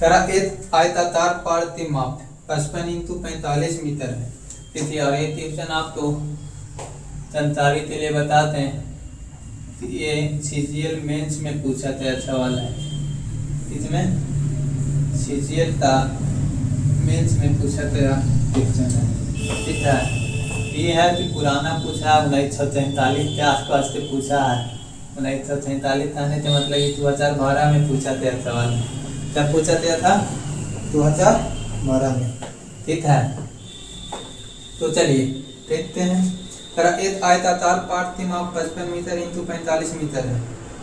तेरा एक आयताकार पार्थ की माप 55 इंटू 45 मीटर है। ठीक, और ये क्वेश्चन आपको जानकारी के लिए बताते हैं कि ये सीजीएल मेंस में पूछा था। अच्छा वाला है, इसमें सीजीएल का मेंस में पूछा था क्वेश्चन है। ठीक है, ये है कि पुराना पूछा है 1943 के आसपास से पूछा है। 1943 आने के मतलब ये 2012 में पूछा था सवाल। कब पूछा गया था? 2012 में। ठीक है, तो चलिए देखते हैं। एक आयताकार पार्थ की माप 55 मीटर इंटू 45 मीटर है।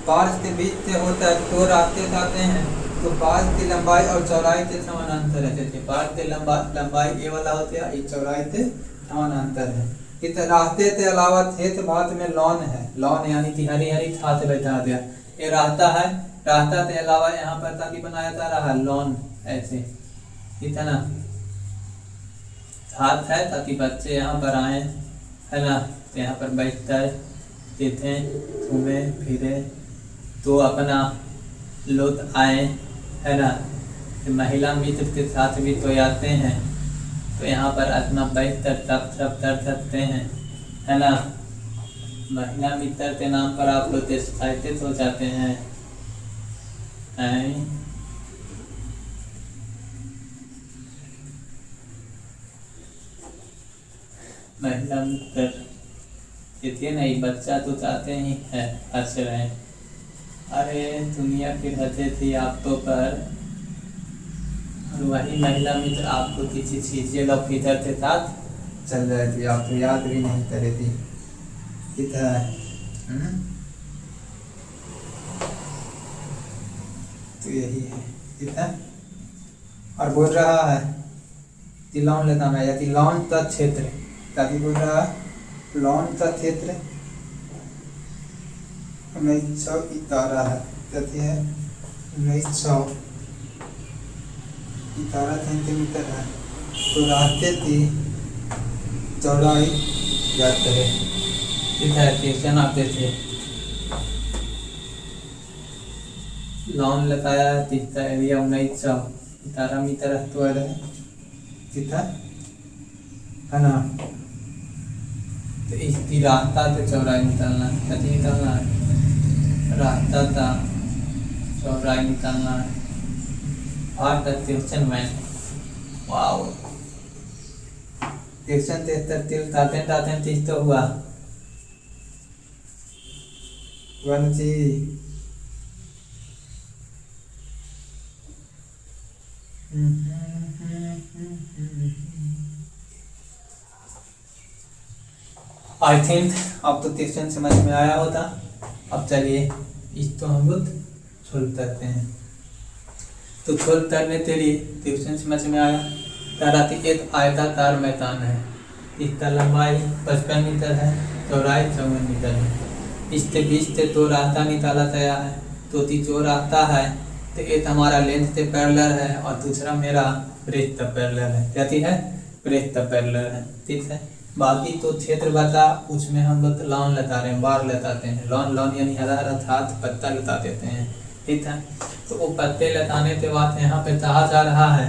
पार्थ के बीच से होता है 2 रास्ते जाते हैं, तो पार्थ की लंबाई और चौड़ाई के समानांतर है। देखिए पार्थ की लंबाई ये वाला होता है, ये चौड़ाई के समानांतर है। इस रास्ते के अलावा खेत भात में लॉन है। लॉन यानी कि हरी हरी घास बैठा दिया। ये रास्ता है, रास्ता के अलावा यहाँ पर ताकि बनाया जा रहा है लॉन ऐसे। ठीक है ना? घास है ताकि बच्चे यहाँ पर आए, है ना? तो यहाँ पर बैठकर देखें, घूमें फिरे, तो अपना लुत्फ आए, है ना? तो महिला मित्र के साथ भी तो आते हैं, तो यहाँ पर अपना बैठकर तप तप कर सकते हैं, है ना? महिला मित्र के नाम पर आप लोग एक्साइटेड हो जाते हैं। महिला मित्र देखिए नहीं, बच्चा तो चाहते ही है हंस रहे। अरे दुनिया की हंसे थी आपको पर, और वही महिला मित्र आपको किसी चीज़ ऑफिसर के साथ चल रही थी, आप तो याद भी नहीं करे थी कितना है। तो यही है कितना, और बोल रहा है लौन लेता मैं यदि लौन का क्षेत्र ताकि बोल रहा है लौन का क्षेत्र 1900 इतारा है, कहती है 1900 इतारा सेंटीमीटर है, तो रास्ते की चौड़ाई ज्ञात है। कितना क्वेश्चन आपके थे लॉन लगाया कितना एरिया 1900 इतारा मीटर तो है कितना है ना। तो इसकी रास्ता तो चौड़ाई निकालना है, कति निकालना है रास्ता था चौड़ाई निकालना है। और क्वेश्चन में वाओ क्वेश्चन 73 तिल ताते तीस तो हुआ जी। आई थिंक अब तो क्वेश्चन समझ में आया होता। अब चलिए इसको हम लोग सोल्व करते हैं। तो सोल्व करने के लिए क्वेश्चन समझ में आया। ताराती एक आयताकार मैदान है, इसका लंबाई 55 मीटर है, चौड़ाई 54 मीटर है। इसके बीच से दो रास्ता निकाला गया है, तो जो रास्ता है तो एक हमारा लेंथ से पैरेलल है और दूसरा मेरा ब्रेथ तक पैरेलल है। क्या है ब्रेथ तक पैरेलल है, ठीक है। बाकी तो क्षेत्र बता उसमें हम लोग लॉन लता रहे हैं, बार लताते हैं। लॉन यानी हरा अर्थात पत्ता लता देते हैं, ठीक है। तो वो पत्ते लताने के बाद यहाँ पे कहा जा रहा है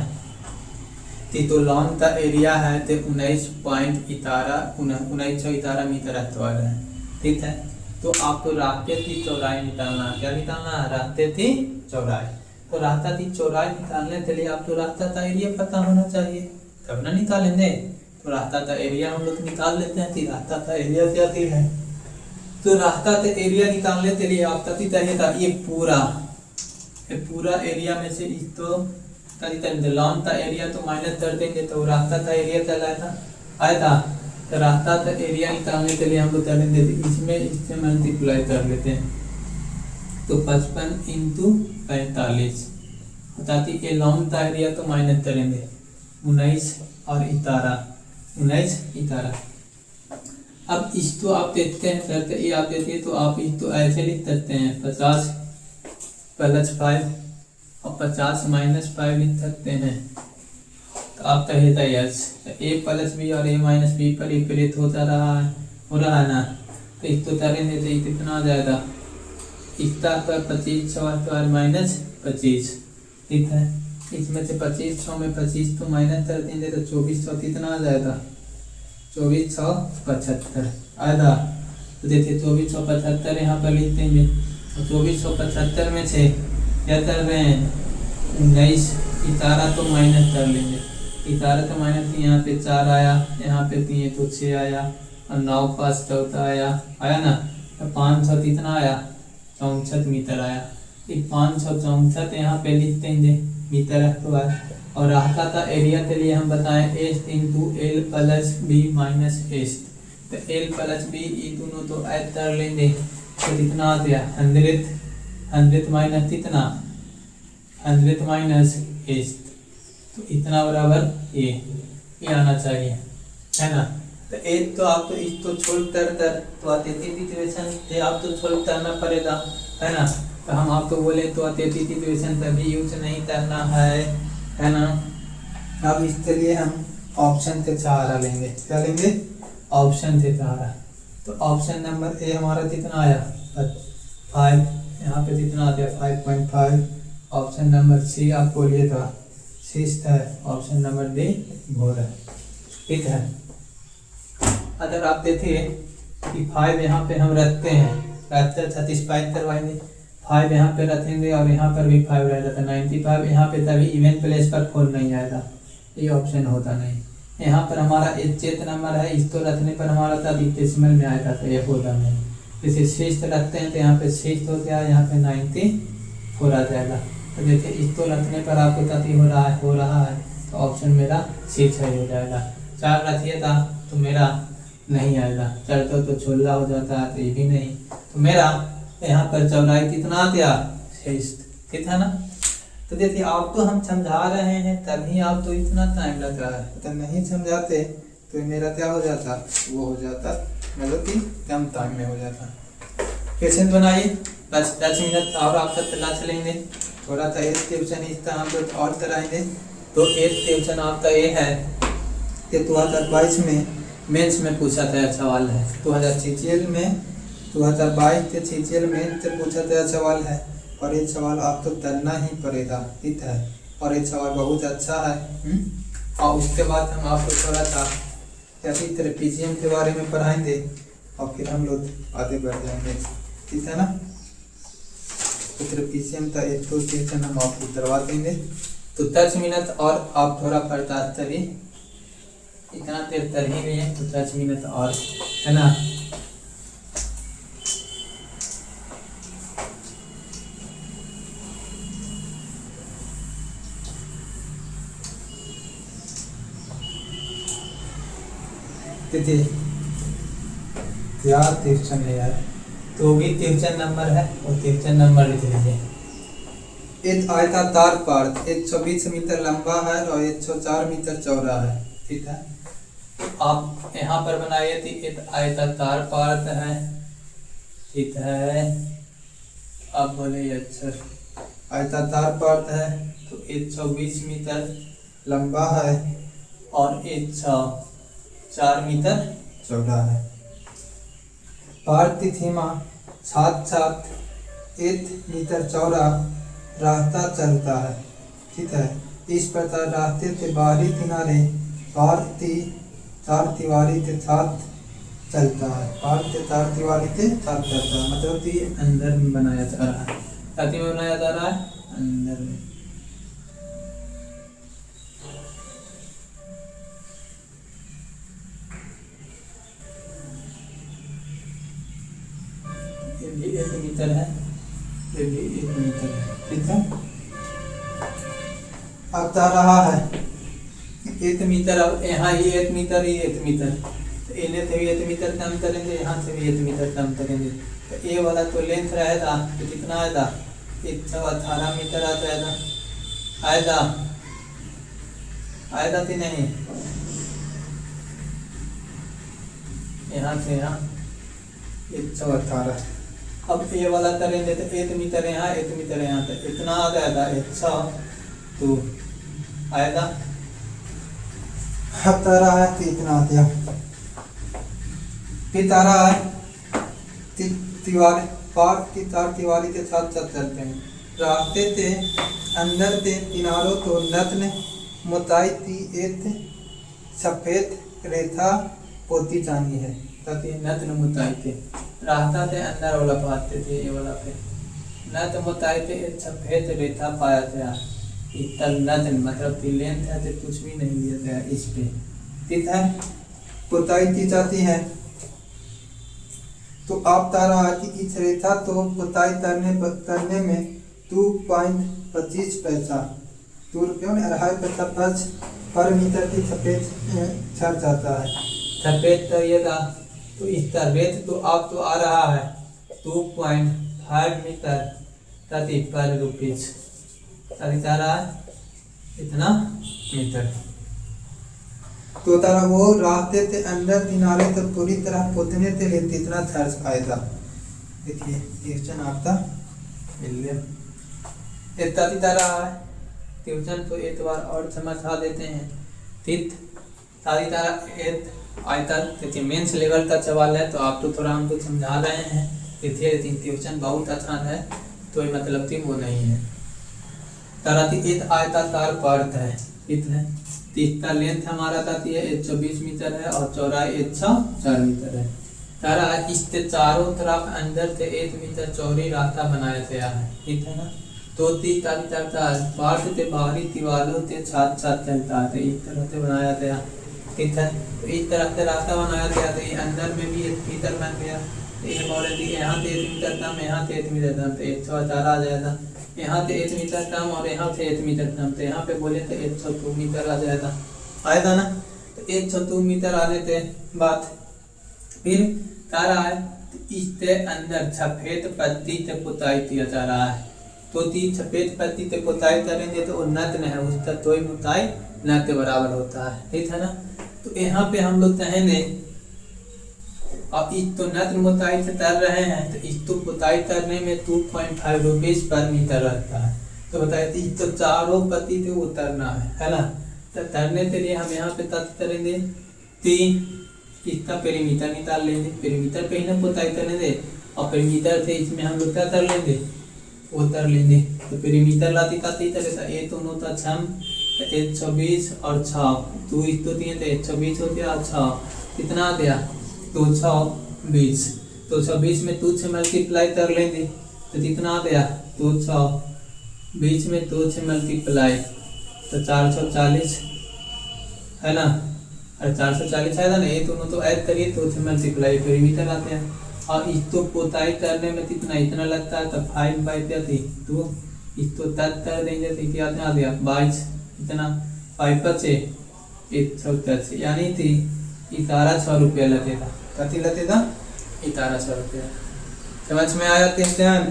कि तो लॉन का एरिया है तो 19.11 इतारा मीटर है, ठीक है। तो आपको रास्ते की चौड़ाई निकालना है। क्या निकालना है रास्ते की चौड़ाई। तो रास्ता की चौड़ाई निकालने के लिए आपको रास्ता का एरिया पता होना चाहिए, तब ना निकालेंगे। तो रास्ता का एरिया हम लोग निकाल लेते हैं कि रास्ता का एरिया क्या है। तो रास्ता का एरिया निकालने के लिए आपका चाहिए था ये पूरा एरिया में से इसको लॉन का एरिया तो माइनस कर देंगे, तो रास्ता का एरिया चला आया था। तो रास्ता का एरिया निकालने के लिए हम लोग करेंगे इसमें इससे मल्टीप्लाई कर लेते हैं। तो 55 इंटू 45 ताकि ये लॉन का एरिया तो माइनस करेंगे 19 और इतारा 19 इतारा। अब इसको आप देखते हैं करते ये आप देखिए तो आप इसको ऐसे लिख सकते हैं 50 + 5 और 50 - 5 लिख सकते हैं। तो आप कहेगा यस a + b और a - b पर इक्वलेट हो रहा है ना। तो इसको करेंगे तो कितना आ जाएगा इकता पर 25 - 25, ठीक है। इसमें से 2500 में 25 तो माइनस कर देंगे तो 2400 कितना आ जाएगा 2475 आएगा। तो देखिए 2475 यहाँ पर लिख देंगे। तो 2475 में से क्या कर रहे हैं 19 इतारा तो माइनस कर लेंगे। इतारा तो माइनस यहाँ पे 4 आया, यहाँ पे 3 तो 6 आया और 9 5 14 आया ना। तो 500 कितना आया 64 मीटर आया। 564 यहाँ पे लिख देंगे मीटर तो है। और रास्ता का एरिया के लिए हम बताएं S into L plus B minus S. तो एल प्लस बी ये दोनों तो ऐड कर लेंगे तो कितना आ गया 100 माइनस कितना 100 माइनस एस, तो इतना बराबर ये आना चाहिए, है ना। तो एक तो आप तो इसको छोड़ कर तो अत्यधिक इक्वेशन थे आप तो छोड़ करना पड़ेगा, है ना। तो हम आपको बोले तो अत्यधिक इक्वेशन तभी यूज नहीं करना है ना। अब इसके लिए हम ऑप्शन से सहारा लेंगे। क्या लेंगे ऑप्शन से सहारा। तो ऑप्शन नंबर ए हमारा कितना आया 5, यहाँ पे कितना आ गया 5.5। ऑप्शन नंबर सी आप बोलिए था 6 है, ऑप्शन नंबर डी 4 है, ठीक है। अगर आप देखिए कि 5 यहाँ पे हम रखते हैं सैटिस्फाई करवाएंगे, 5 यहाँ पे रखेंगे और यहाँ पर भी 5 रहेगा तो 95 यहाँ पे तभी इवेंट प्लेस पर 4 नहीं आएगा, ये ऑप्शन होता नहीं। यहाँ पर हमारा एक चेत नंबर है, इसको रखने पर हमारा था डेसिमल में आएगा तो ये होगा नहीं। जैसे 6 रखते हैं तो यहाँ पे 6 हो गया, यहाँ पे 94 आ जाएगा। तो देखिए इसको रखने पर आपको कति हो रहा है तो ऑप्शन मेरा 6 हो जाएगा। 4 रखिए था तो मेरा नहीं आएगा। चढ़ते तो छोला हो जाता है, तो ये भी नहीं। तो मेरा यहाँ पर चौड़ाई कितना आ गया, 6। ठीक है ना। तो देखिए आपको हम समझा रहे हैं तभी आप तो इतना टाइम लग रहा है, तो नहीं समझाते तो मेरा क्या हो जाता, वो हो जाता मतलब कि कम टाइम में हो जाता। क्वेश्चन बनाइए, बस 10 मिनट और आपका चला चलेंगे। थोड़ा सा एक क्वेश्चन इस तरह हम लोग और कराएंगे। तो एक क्वेश्चन आपका ये है कि 2022 में मेंस में पूछा गया सवाल है। 2022 में 2022 के CGL में से पूछा गया सवाल है, और ये सवाल आपको करना ही पड़ेगा। ठीक है, और ये सवाल बहुत अच्छा है। और उसके बाद हम आपको थोड़ा सा कैसी तरह PGM के बारे में पढ़ाएंगे, और फिर हम लोग आगे बढ़ जाएंगे। ठीक है ना। तो फिर PGM का एक दो क्वेश्चन हम आपको करवा देंगे। तो 10 मिनट और आप थोड़ा बर्दाश्त करिए, इतना देर कर ही नहीं है, तो 10 मिनट और, है ना। क्या क्वेश्चन है यार, तो भी क्वेश्चन नंबर है और क्वेश्चन नंबर लिख लीजिए। एक आयताकार पार्क 120 मीटर लंबा है और 104 मीटर चौड़ा है। ठीक है, आप यहाँ पर बनाइए थी एक आयताकार पार्क है। ठीक है, आप बोले अक्षर आयताकार पार्क है, तो 120 मीटर लंबा है और 104 मीटर चौड़ा है। पार्क की सीमा 7 मीटर चौड़ा रास्ता चलता है। ठीक है, इस प्रकार रास्ते के बाहरी किनारे चार दीवारी के साथ चलता है। पार्क के 4 दीवारी के साथ चलता है, मतलब कि अंदर में बनाया जा रहा है। साथी में बनाया जा रहा है अंदर में। ये भी 1 मीटर है, ये भी 1 मीटर है। ठीक है, अब जा रहा है 1 मीटर। अब यहाँ ये 1 मीटर, ये 1 मीटर, तो इन्हें से भी 1 मीटर कम करेंगे, यहाँ से भी 1 मीटर कम करेंगे, तो ये वाला तो लेंथ रहेगा, तो कितना आएगा, 118 मीटर आ जाएगा। आएगा कि नहीं, यहाँ से यहाँ 118। अब ये वाला करेंगे तो 1 मीटर यहाँ, 1 मीटर यहाँ, तो इतना आ जाएगा 102 आएगा। अब तारा है तो इतना आ गया। फिर तारा है दीवार, पार्क की 4 दीवारी के साथ साथ चलते हैं। रास्ते के अंदर के किनारों तो नग्न मोटाई की एक सफेद रेखा पोती जानी है, ताकि नग्न मोटाई के रास्ता के अंदर वाला पाते थे, ये वाला पे नग्न मोटाई के एक सफेद रेखा पाया गया। नग्न मतलब कि लेंथ है तो कुछ भी नहीं दिया गया इस पे। ठीक है, पोताई की जाती है। तो आप तारा है कि इस रेखा तो पोताई करने में 2.25 पैसा, 2 रुपये में 2.5 पैसा पर मीटर की सफेद छट जाता है। सफेद करिएगा तो इस तरह तो आप तो आ रहा है 2.5 मीटर पर रुपीज, जा रहा है इतना मीटर। तो तारा वो रास्ते के अंदर किनारे तो पूरी तरह पोतने के लिए कितना खर्च आएगा। देखिए क्वेश्चन आपका मिल गया। इतना दिखा रहा है क्वेश्चन, तो एक बार और समझा देते हैं। ठीक, सारी तरह एक आयता देखिए मेंस लेवल का सवाल है, तो आप तो थोड़ा हमको समझा रहे हैं। देखिए लेकिन क्वेश्चन बहुत आसान है, तो मतलब कि वो नहीं है। तरह की एक आयताकार पार्क है, कितना है, इसका लेंथ हमारा ताती है 120 मीटर है और चौड़ाई 104 मीटर है। तारा इसके चारों तरफ अंदर से 1 मीटर चौड़ी रास्ता बनाया गया है। ठीक है ना, तो पार्क के बाहरी दीवारों के साथ साथ चलता है, इस तरह से बनाया गया। ठीक है, तो इस तरह से रास्ता बनाया गया, तो ये अंदर में भी 1 मीटर बन गया। ये बोले थी यहाँ से 1 मीटर कम, यहाँ से 1 मीटर कम, तो 104 आ जाएगा। यहाँ से 1 मीटर कम और यहाँ से 1 मीटर कम, तो यहाँ पे बोले तो 102 मीटर आ जाएगा। आएगा ना, तो तो 1 मीटर आने थे बात। फिर कह रहा है इसके अंदर सफेद पत्ती से पुताई किया जा रहा है। तो सफेद पत्ती से पुताई करेंगे तो वो नग्न है, उसका कोई पुताई न के बराबर होता है, ठीक है ना। तो यहाँ पे हम लोग कहेंगे अब इस तो नग्न पुताई से तर रहे हैं, तो इस तो पुताई करने में 2.5 रुपीज पर मीटर रहता है। तो बताइए इस तो चारों पत्ती से उतरना है ना। तो तरने के लिए हम यहाँ पे तत्व करेंगे 3, इसका पेरीमीटर निकाल लेंगे, पेरीमीटर पे ही ना पुताई करने दे, और पेरीमीटर से इसमें हम लोग क्या कर लेंगे, उतर लेंगे। तो पेरीमीटर लाती काती तरह था ये दोनों था 6, 120 और 6, 2 इस तो 3 थे 120 हो गया, 6 कितना आ गया 220। तो 26 में 2 से मल्टीप्लाई कर लेंगे तो कितना आ गया 220 में 2 से मल्टीप्लाई तो 440 है ना। और 440 है ना, ये दोनों तो ऐड करिए 2 से मल्टीप्लाई पेरीमीटर आते हैं। और इस तो पोताई करने में कितना इतना लगता है तो 5/2 इस तो तद कर देंगे तो क्या आ गया 22, इतना 5/110 यानी थी 1100 रुपया लगेगा। कति लगेगा 1100 रुपया। समझ में आया ध्यान।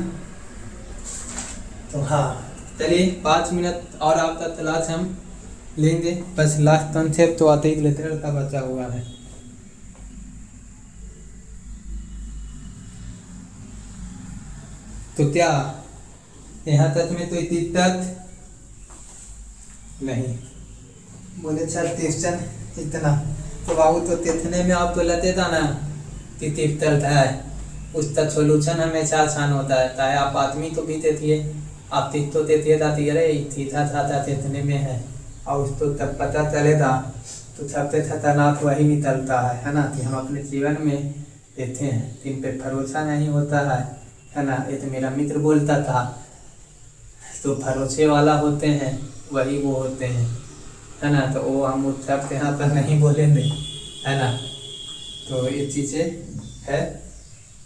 तो हाँ चलिए 5 मिनट और आपका तलाश हम लेंगे, बस लास्ट कंसेप्ट तो आते ही लेटर का बचा हुआ है। तो क्या यहाँ तक में तो दिक्कत नहीं, बोले सर क्वेश्चन इतना तो बाबू तो इतने में आपको लगते था ना कि तिफ्तर है, उसका सोल्यूशन हमेशा आसान होता है। चाहे आप आदमी को भी देती आप तिक तो देती जाती अरे सीधा साधा इतने में है, और उसको तब पता चलेगा तो सबसे खतरनाक वही निकलता है ना। कि हम अपने जीवन में देते हैं जिन पे भरोसा नहीं होता है ना। ये तो मेरा मित्र बोलता था, तो भरोसे वाला होते हैं वही वो होते हैं, है ना। तो वो हम उस शब्द यहाँ पर नहीं बोलेंगे, है ना। तो ये चीज़ें है।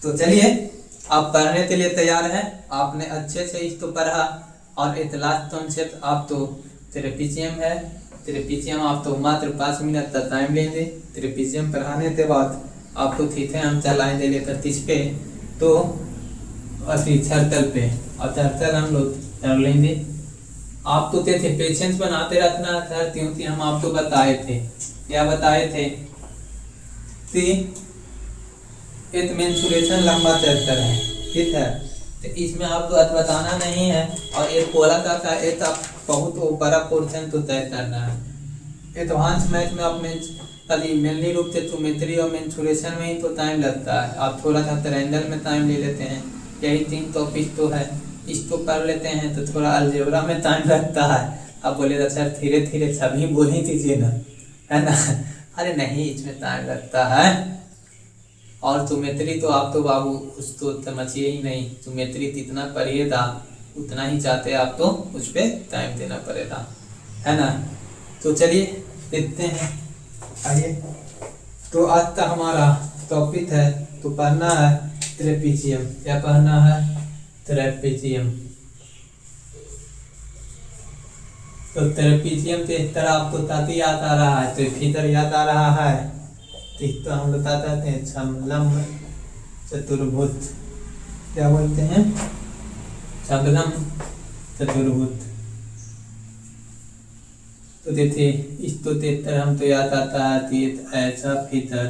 तो चलिए आप पढ़ने के लिए तैयार हैं, आपने अच्छे से इसको पढ़ा। और इतलाश कॉन्सेप्ट आप तो ट्रेपीजियम है, ट्रेपीजियम आप तो मात्र 5 मिनट का टाइम लेंगे। ट्रेपीजियम पढ़ाने के बाद आपको थीथे हम चलाएंगे लेकर 30 पे, तो असी सर्कल पे, और सर्कल हम लोग कर लेंगे। आप तो थे पेशेंस बनाते रखना सर, क्योंकि हम आपको बताए थे, क्या बताए थे कि एक मेंसुरेशन लंबा चैप्टर है, ठीक है। तो इसमें आपको बताना नहीं है, और एक पोला का एक बहुत बड़ा पोर्शन तो तय करना है। एडवांस मैथ में आप मेनली रूप से ट्यूमेट्री और मेंसुरेशन में ही तो टाइम लगता है। आप थोड़ा सा ट्रेंडल में टाइम ले लेते हैं, यही 3 टॉपिक तो है, इसको कर लेते हैं तो थोड़ा अलजेब्रा में टाइम लगता है। अब बोलेगा सर धीरे धीरे सभी बोल ही दीजिए ना, है ना। अरे नहीं, इसमें टाइम लगता है। और ज्योमेट्री तो आप तो बाबू उसको समझिए ही नहीं, ज्योमेट्री जितना पढ़िएगा उतना ही चाहते आप तो उस पर टाइम देना पड़ेगा, है ना। तो चलिए देखते हैं, आइए। तो आज का हमारा टॉपिक है, तो पढ़ना है ट्रेपीजियम। क्या पढ़ना है? ट्रेपीजियम। तो ट्रेपीजियम के इस तरह आपको ताती याद आ रहा है, तो फिगर याद आ रहा है, तो हम बताते हैं समलंब चतुर्भुज। क्या बोलते हैं? समलंब चतुर्भुज। तो देखिए इस तो तेतर हम तो याद आता है ऐसा फिगर।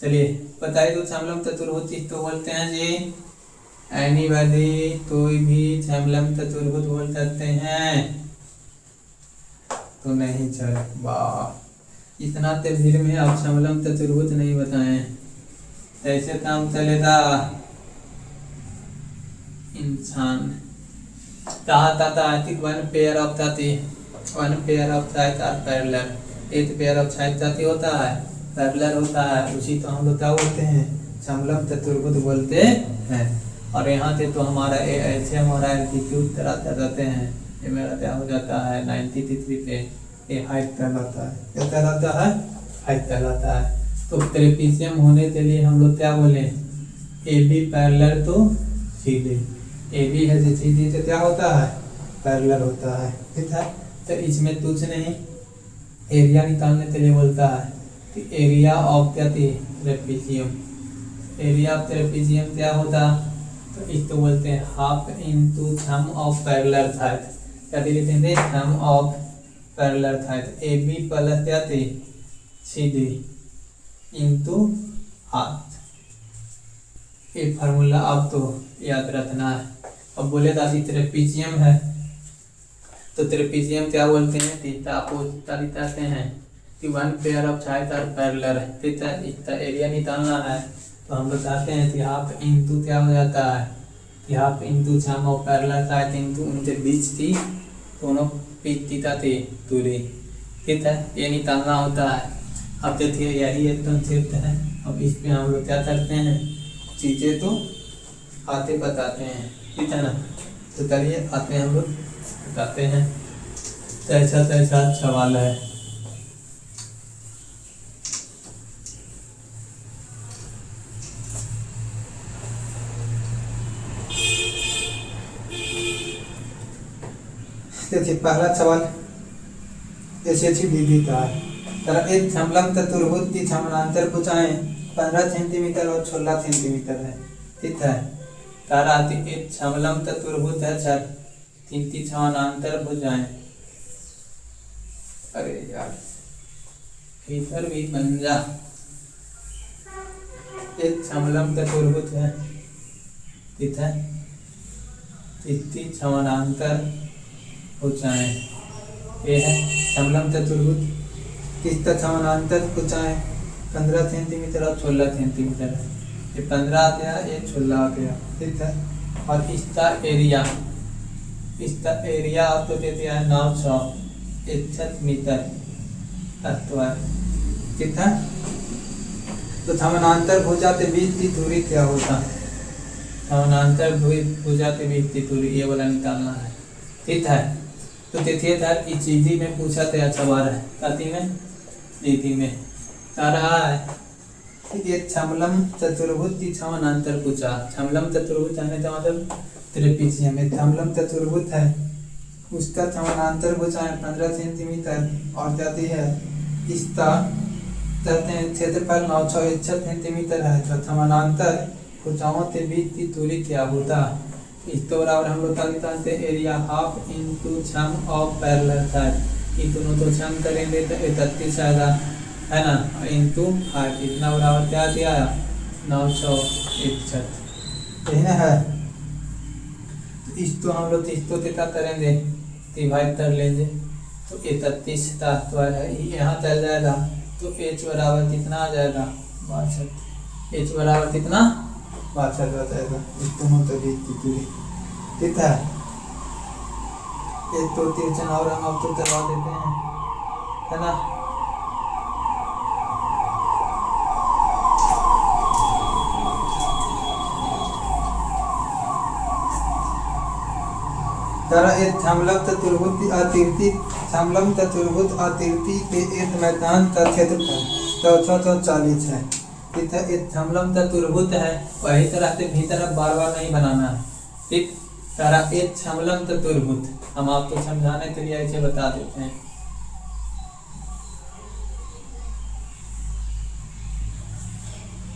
चलिए बताइए तो समलंब चतुर्भुज इस तो बोलते हैं जी, एनीबॉडी कोई भी समलंब चतुर्भुज बोल सकते हैं। तो नहीं सर, वाह इतना ते भीड़ में आप समलंब चतुर्भुज नहीं बताएं, ऐसे काम चलेगा। इंसान कहा था वन पेयर ऑफ जाति, one pair of side are parallel, एक पेयर ऑफ साइड जाति होता है, पैरेलल होता है, उसी तो हम लोग क्या बोलते हैं? समलंब चतुर्भुज बोलते हैं। और यहाँ से तो हमारा ऐसे हमारा एल्टीट्यूड कराते रहते हैं, ये मेरा क्या हो जाता है 93 पे, ये हाइट कहलाता है। क्या कहलाता है? हाइट कहलाता है। तो ट्रेपीजियम होने के लिए हम लोग क्या बोले? ए बी पैरेलल तो सीधे, ए बी है जो सीधी तो क्या होता है? पैरेलल होता है, ठीक है। तो इसमें कुछ नहीं, एरिया निकालने के लिए बोलता है कि एरिया ऑफ क्या थी ट्रेपीजियम, एरिया ऑफ ट्रेपीजियम क्या होता, तो इसको बोलते हैं half into sum of parallel side, क्या दे देते हैं sum of parallel side, A B plus क्या थी सी डी इंटू हाफ। ये फार्मूला अब तो याद रखना है। अब बोले दादी ट्रेपीजियम है तो ट्रेपीजियम क्या बोलते हैं, थीटा अपोजिट दिखाते हैं कि one pair of side are parallel है, थीटा इसका एरिया निकालना है तो हम बताते हैं कि हाफ इंटू क्या हो जाता है कि half into sum of parallel side into उनके बीच थी दोनों बीच थीटा थी दूरी, ठीक है, ये निकालना होता है। अब देखिए यही एक कंसेप्ट है। अब इस पे हम लोग क्या करते हैं, चीज़ें तो आते बताते हैं, ठीक है ना, तो चलिए आते हैं हम लोग बताते हैं। तैसा सवाल है। देखिए पहला सवाल ऐसे विधि का है, एक समलंब चतुर्भुज की समानांतर भुजाएं 15 सेंटीमीटर और 16 सेंटीमीटर है, ठीक है। तारा एक समलंब चतुर्भुज है सर, तीन की समानांतर भुजाएं, अरे यार इधर भी बन जा, एक समलंब चतुर्भुज है, ठीक है, तीन समानांतर भुजाएं, ये है समलंब चतुर्भुज, इसका समानांतर भुजाएं 15 सेंटीमीटर और 16 सेंटीमीटर है, ये 15 आ गया, ये 16 आ गया, ठीक है। और इसका एरिया आपको दे दिया है 961 मीटर स्क्वायर, ठीक है। तो समानांतर भुजा के बीच की दूरी क्या होता है, समानांतर भुजा के बीच की दूरी ये वाला निकालना है, ठीक है। तो देखिए सर इस चीज़ी में पूछा था सवाल है, काती में दीदी में आ रहा है ये समलंब चतुर्भुज की समानांतर पूछा, समलंब चतुर्भुज आने का मतलब ट्रेपीजियम में समलंब चतुर्भुज है, उसका समानांतर भुजा है 15 सेंटीमीटर और जाती है इसका क्षेत्रफल 961 सेंटीमीटर है, तो समानांतर भुजाओं के बीच की दूरी क्या होता, इसके बराबर हम लोग निकालते हैं area half into sum of parallel side, ये दोनों तो सम करेंगे तो 31 आएगा, है ना, इंटू 5, इतना बराबर क्या दिया 961, यही ना है। तो इसको हम लोग इसको कितना करेंगे डिवाइड कर लेंगे, तो 31 का स्क्वायर है यहाँ चल जाएगा, तो h बराबर कितना आ जाएगा 62, h बराबर कितना 62 आ जाएगा, इस दोनों के बीच की दूरी, ठीक है। एक तो तिरछन और हम आपको करवा देते हैं, है ना। एक समलंब चतुर्भुज आतीर्ति समलंब चतुर्भुज आतीर्ति के एक मैदान का क्षेत्रफल 440 है, ठीक है। एक समलंब चतुर्भुज है, वही तरह से भीतर बार बार नहीं बनाना है, ठीक। तारा एक समलंब चतुर्भुज हम आपको समझाने के लिए ऐसे बता देते हैं।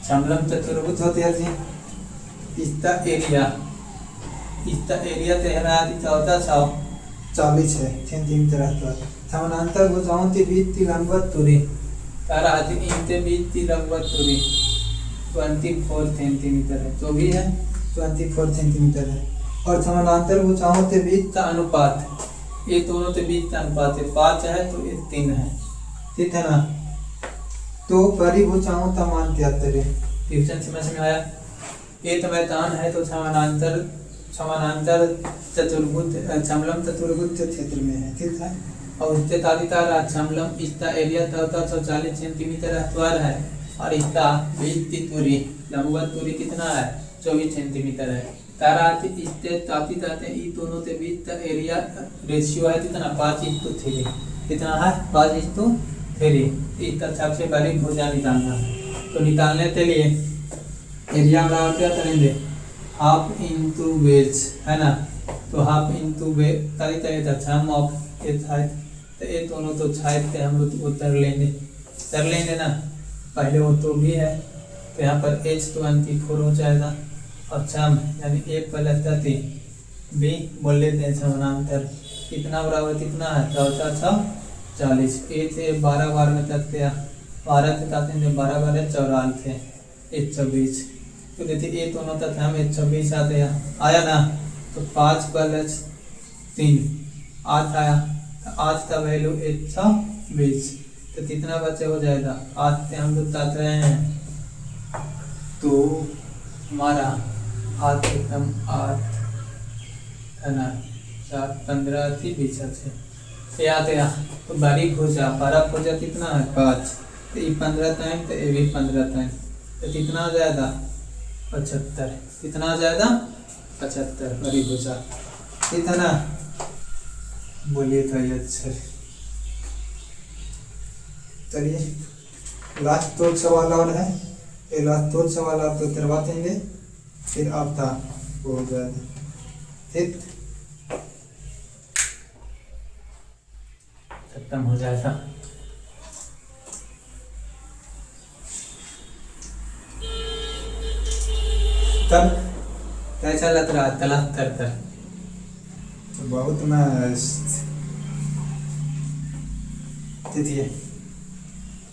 समलंब चतुर्भुज होते हैं जी, इसका एरिया तेरा होता 140 है सेंटीमीटर है, समानांतर भुजाओं के बीच की लंबवत दूरी तारा इनके बीच की लंबवत दूरी 24 सेंटीमीटर है, तो भी है 24 सेंटीमीटर है, और समानांतर भुजाओं के बीच का अनुपात, ये दोनों के बीच का अनुपात है 5 है तो ये 3 है, ठीक है ना। तो परिभुजाओं का मान क्या करें, ट्यूशन समझ में आया। एक मैदान है तो समानांतर चतुर्भुज समलंब चतुर्भुज क्षेत्र में है, ठीक है। और उसके तालिका समलंब इसका एरिया 140 सेंटीमीटर स्क्वायर है, और इसका बीच की दूरी लंबवत दूरी कितना है 24 सेंटीमीटर है। तारा इसके ताती ताते ये दोनों के बीच का एरिया रेशियो है कितना 5:3, कितना है 5:3। इसका सबसे बड़ी भुजा निकालना है, तो निकालने के लिए एरिया बराबर क्या करेंगे हाफ इंटू बेस, है ना, तो half into base sum of it height तो ये दोनों तो छायद थे, हम लोग उतर लेंगे ना, पहले वो तो भी है, तो यहाँ पर H24 हो जाएगा, और छम यानी A प्लस थर्टी बी बोल लेते हैं समानांतर, कितना बराबर कितना है, 40 ए थे 12 बार में तक थे, 12 थे ताते हैं 12 बार 44 थे, 124, तो देखिए ये दोनों तक हम 124 आते हैं, आया ना, तो 5 प्लस 3 8 आया, तो 8 का वैल्यू 120, तो कितना बचे हो जाएगा, 8 से हम लोग तात रहे हैं, तो हमारा 8 एकदम 8 है ना, 7 15 थी 20 से याद है, तो बारीक हो जा, बारह हो जा कितना है 5, तो ये 15 टाइम, तो ये भी 15 टाइम, तो कितना आ जाएगा 75, कितना आ जाएगा 75, बारीक हो जा, ठीक है ना, बोलिए था ये अच्छा। चलिए लास्ट दो सवाल और है, ये लास्ट दो सवाल आप तो करवा देंगे, फिर आपका वो हो जाएगा, ठीक, खत्म हो जाएगा। तब कैसा लग रहा है तलाश कर कर, तो बहुत मस्त, देखिए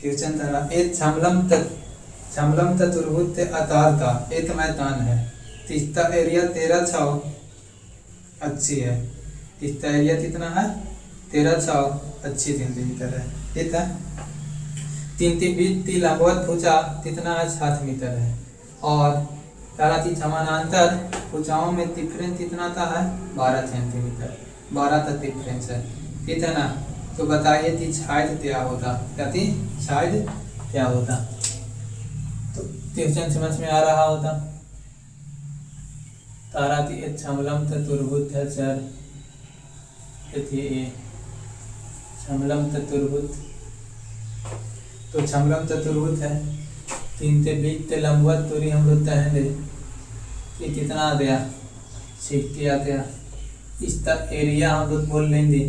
क्वेश्चन था एक छमलम चतुर्भुज आकार का एक मैदान है, इसका एरिया 13 छाव अच्छी है, इसका एरिया कितना है 13 छाव अच्छी सेंटीमीटर है, ठीक है, 3 लंबवत भुजा कितना है 7 मीटर है, और ताराती समानांतर भुजाओं में डिफरेंस कितना था है 12 सेंटीमीटर, 12 तक डिफरेंस है, ठीक है ना, तो बताइए कि छायद क्या होता, कहती छायद क्या होता, तो क्वेश्चन समझ में आ रहा होता, ताराती छमलम चतुर्भुज है सर, देखिए छमलम चतुर्भुज, तो छमलम चतुर्भुज है, 3 से 20 से लंबवत दूरी हम लोग तय दे, ये कितना आ गया 60 आ गया, इसका एरिया हम लोग बोल लेंगे,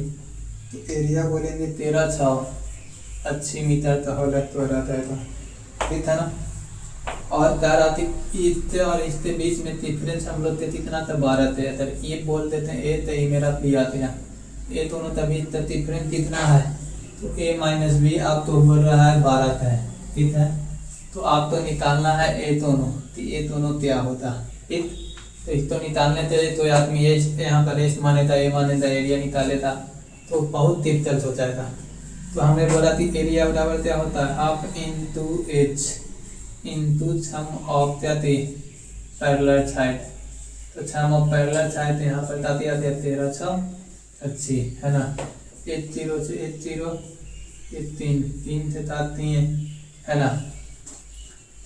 तो एरिया बोलेंगे 13 छाव 80 मीटर तो हो जाएगा, ठीक है ना, और ताराती इससे और इसके बीच में डिफरेंस हम लोग कितना था 12 थे, अगर ये बोल देते हैं ए, तो ये मेरा बी आते हैं, ये दोनों तभी डिफरेंस कितना है, तो a माइनस बी आप तो बोल रहा है 12 है, ठीक है, तो आप तो निकालना है ए दोनों, तो ये दोनों क्या होता, ठीक, तो इसको निकालने थे तो आदमी ये यहाँ पर एस माने था, ए माने था, एरिया निकाले था, तो बहुत दिक्कत हो जाएगा, तो हमने बोला कि एरिया बराबर क्या होता है half into H into sum of क्या थी पैरेलल साइड, तो सम ऑफ पैरेलल साइड यहाँ पर ताती आती है 13 छः 80 है ना, 1 0 से 1 0 1 3 से 7 है ना,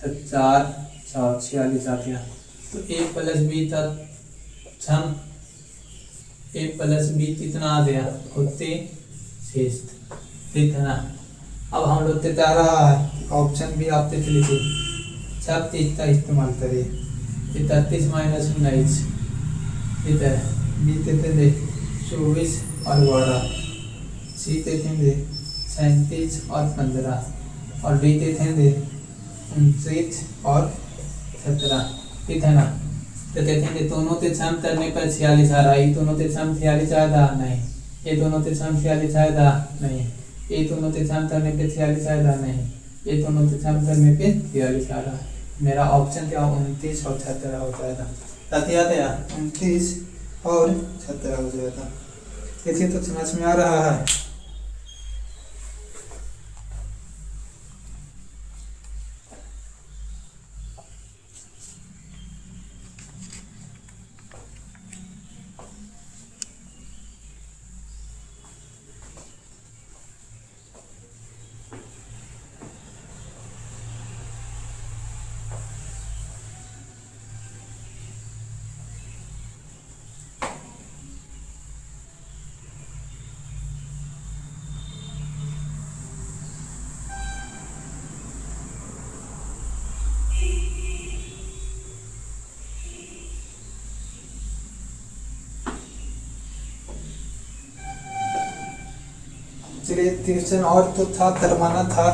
तो 4 46 आ गया, तो a प्लस बी तक छम a प्लस बी कितना आ गया 36, ठीक है ना, अब हम लोग बता रहा है ऑप्शन भी आप देख लीजिए, 36 का इस्तेमाल करिए, 33 माइनस 19, ठीक है, बी देते थे 24 और 12, सी देते थे 37 और 15, और डी देते थे 29 और 17, ठीक है ना, तो देखेंगे दोनों के सम करने पर 46 आ रहा है, ये दोनों के सम 46 आएगा नहीं, ये दोनों के सम 46 आएगा नहीं, ये दोनों के सम करने पे 46 आएगा नहीं, ये दोनों के सम करने पे 46 आ रहा है, मेरा ऑप्शन क्या 29 और 17 हो जाएगा, साथ याद है 29 और 17 हो जाएगा, देखिए तो समझ में आ रहा है। चलिए ट्यूशन और तो था, करवाना था,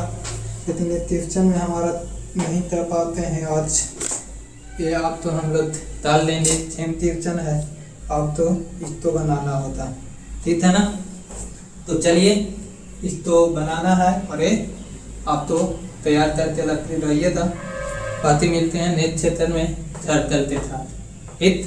लेकिन ये ट्यूशन में हमारा नहीं कर पाते हैं आज। ये आप तो हम लोग डाल लेंगे, सेम ट्यूशन है, अब तो इसको बनाना होता, ठीक है ना। तो चलिए इसको बनाना है, और ये आप तो तैयार करके रख रहिएगा। बातें मिलते हैं नेक्स्ट सेशन में, चलते था हित।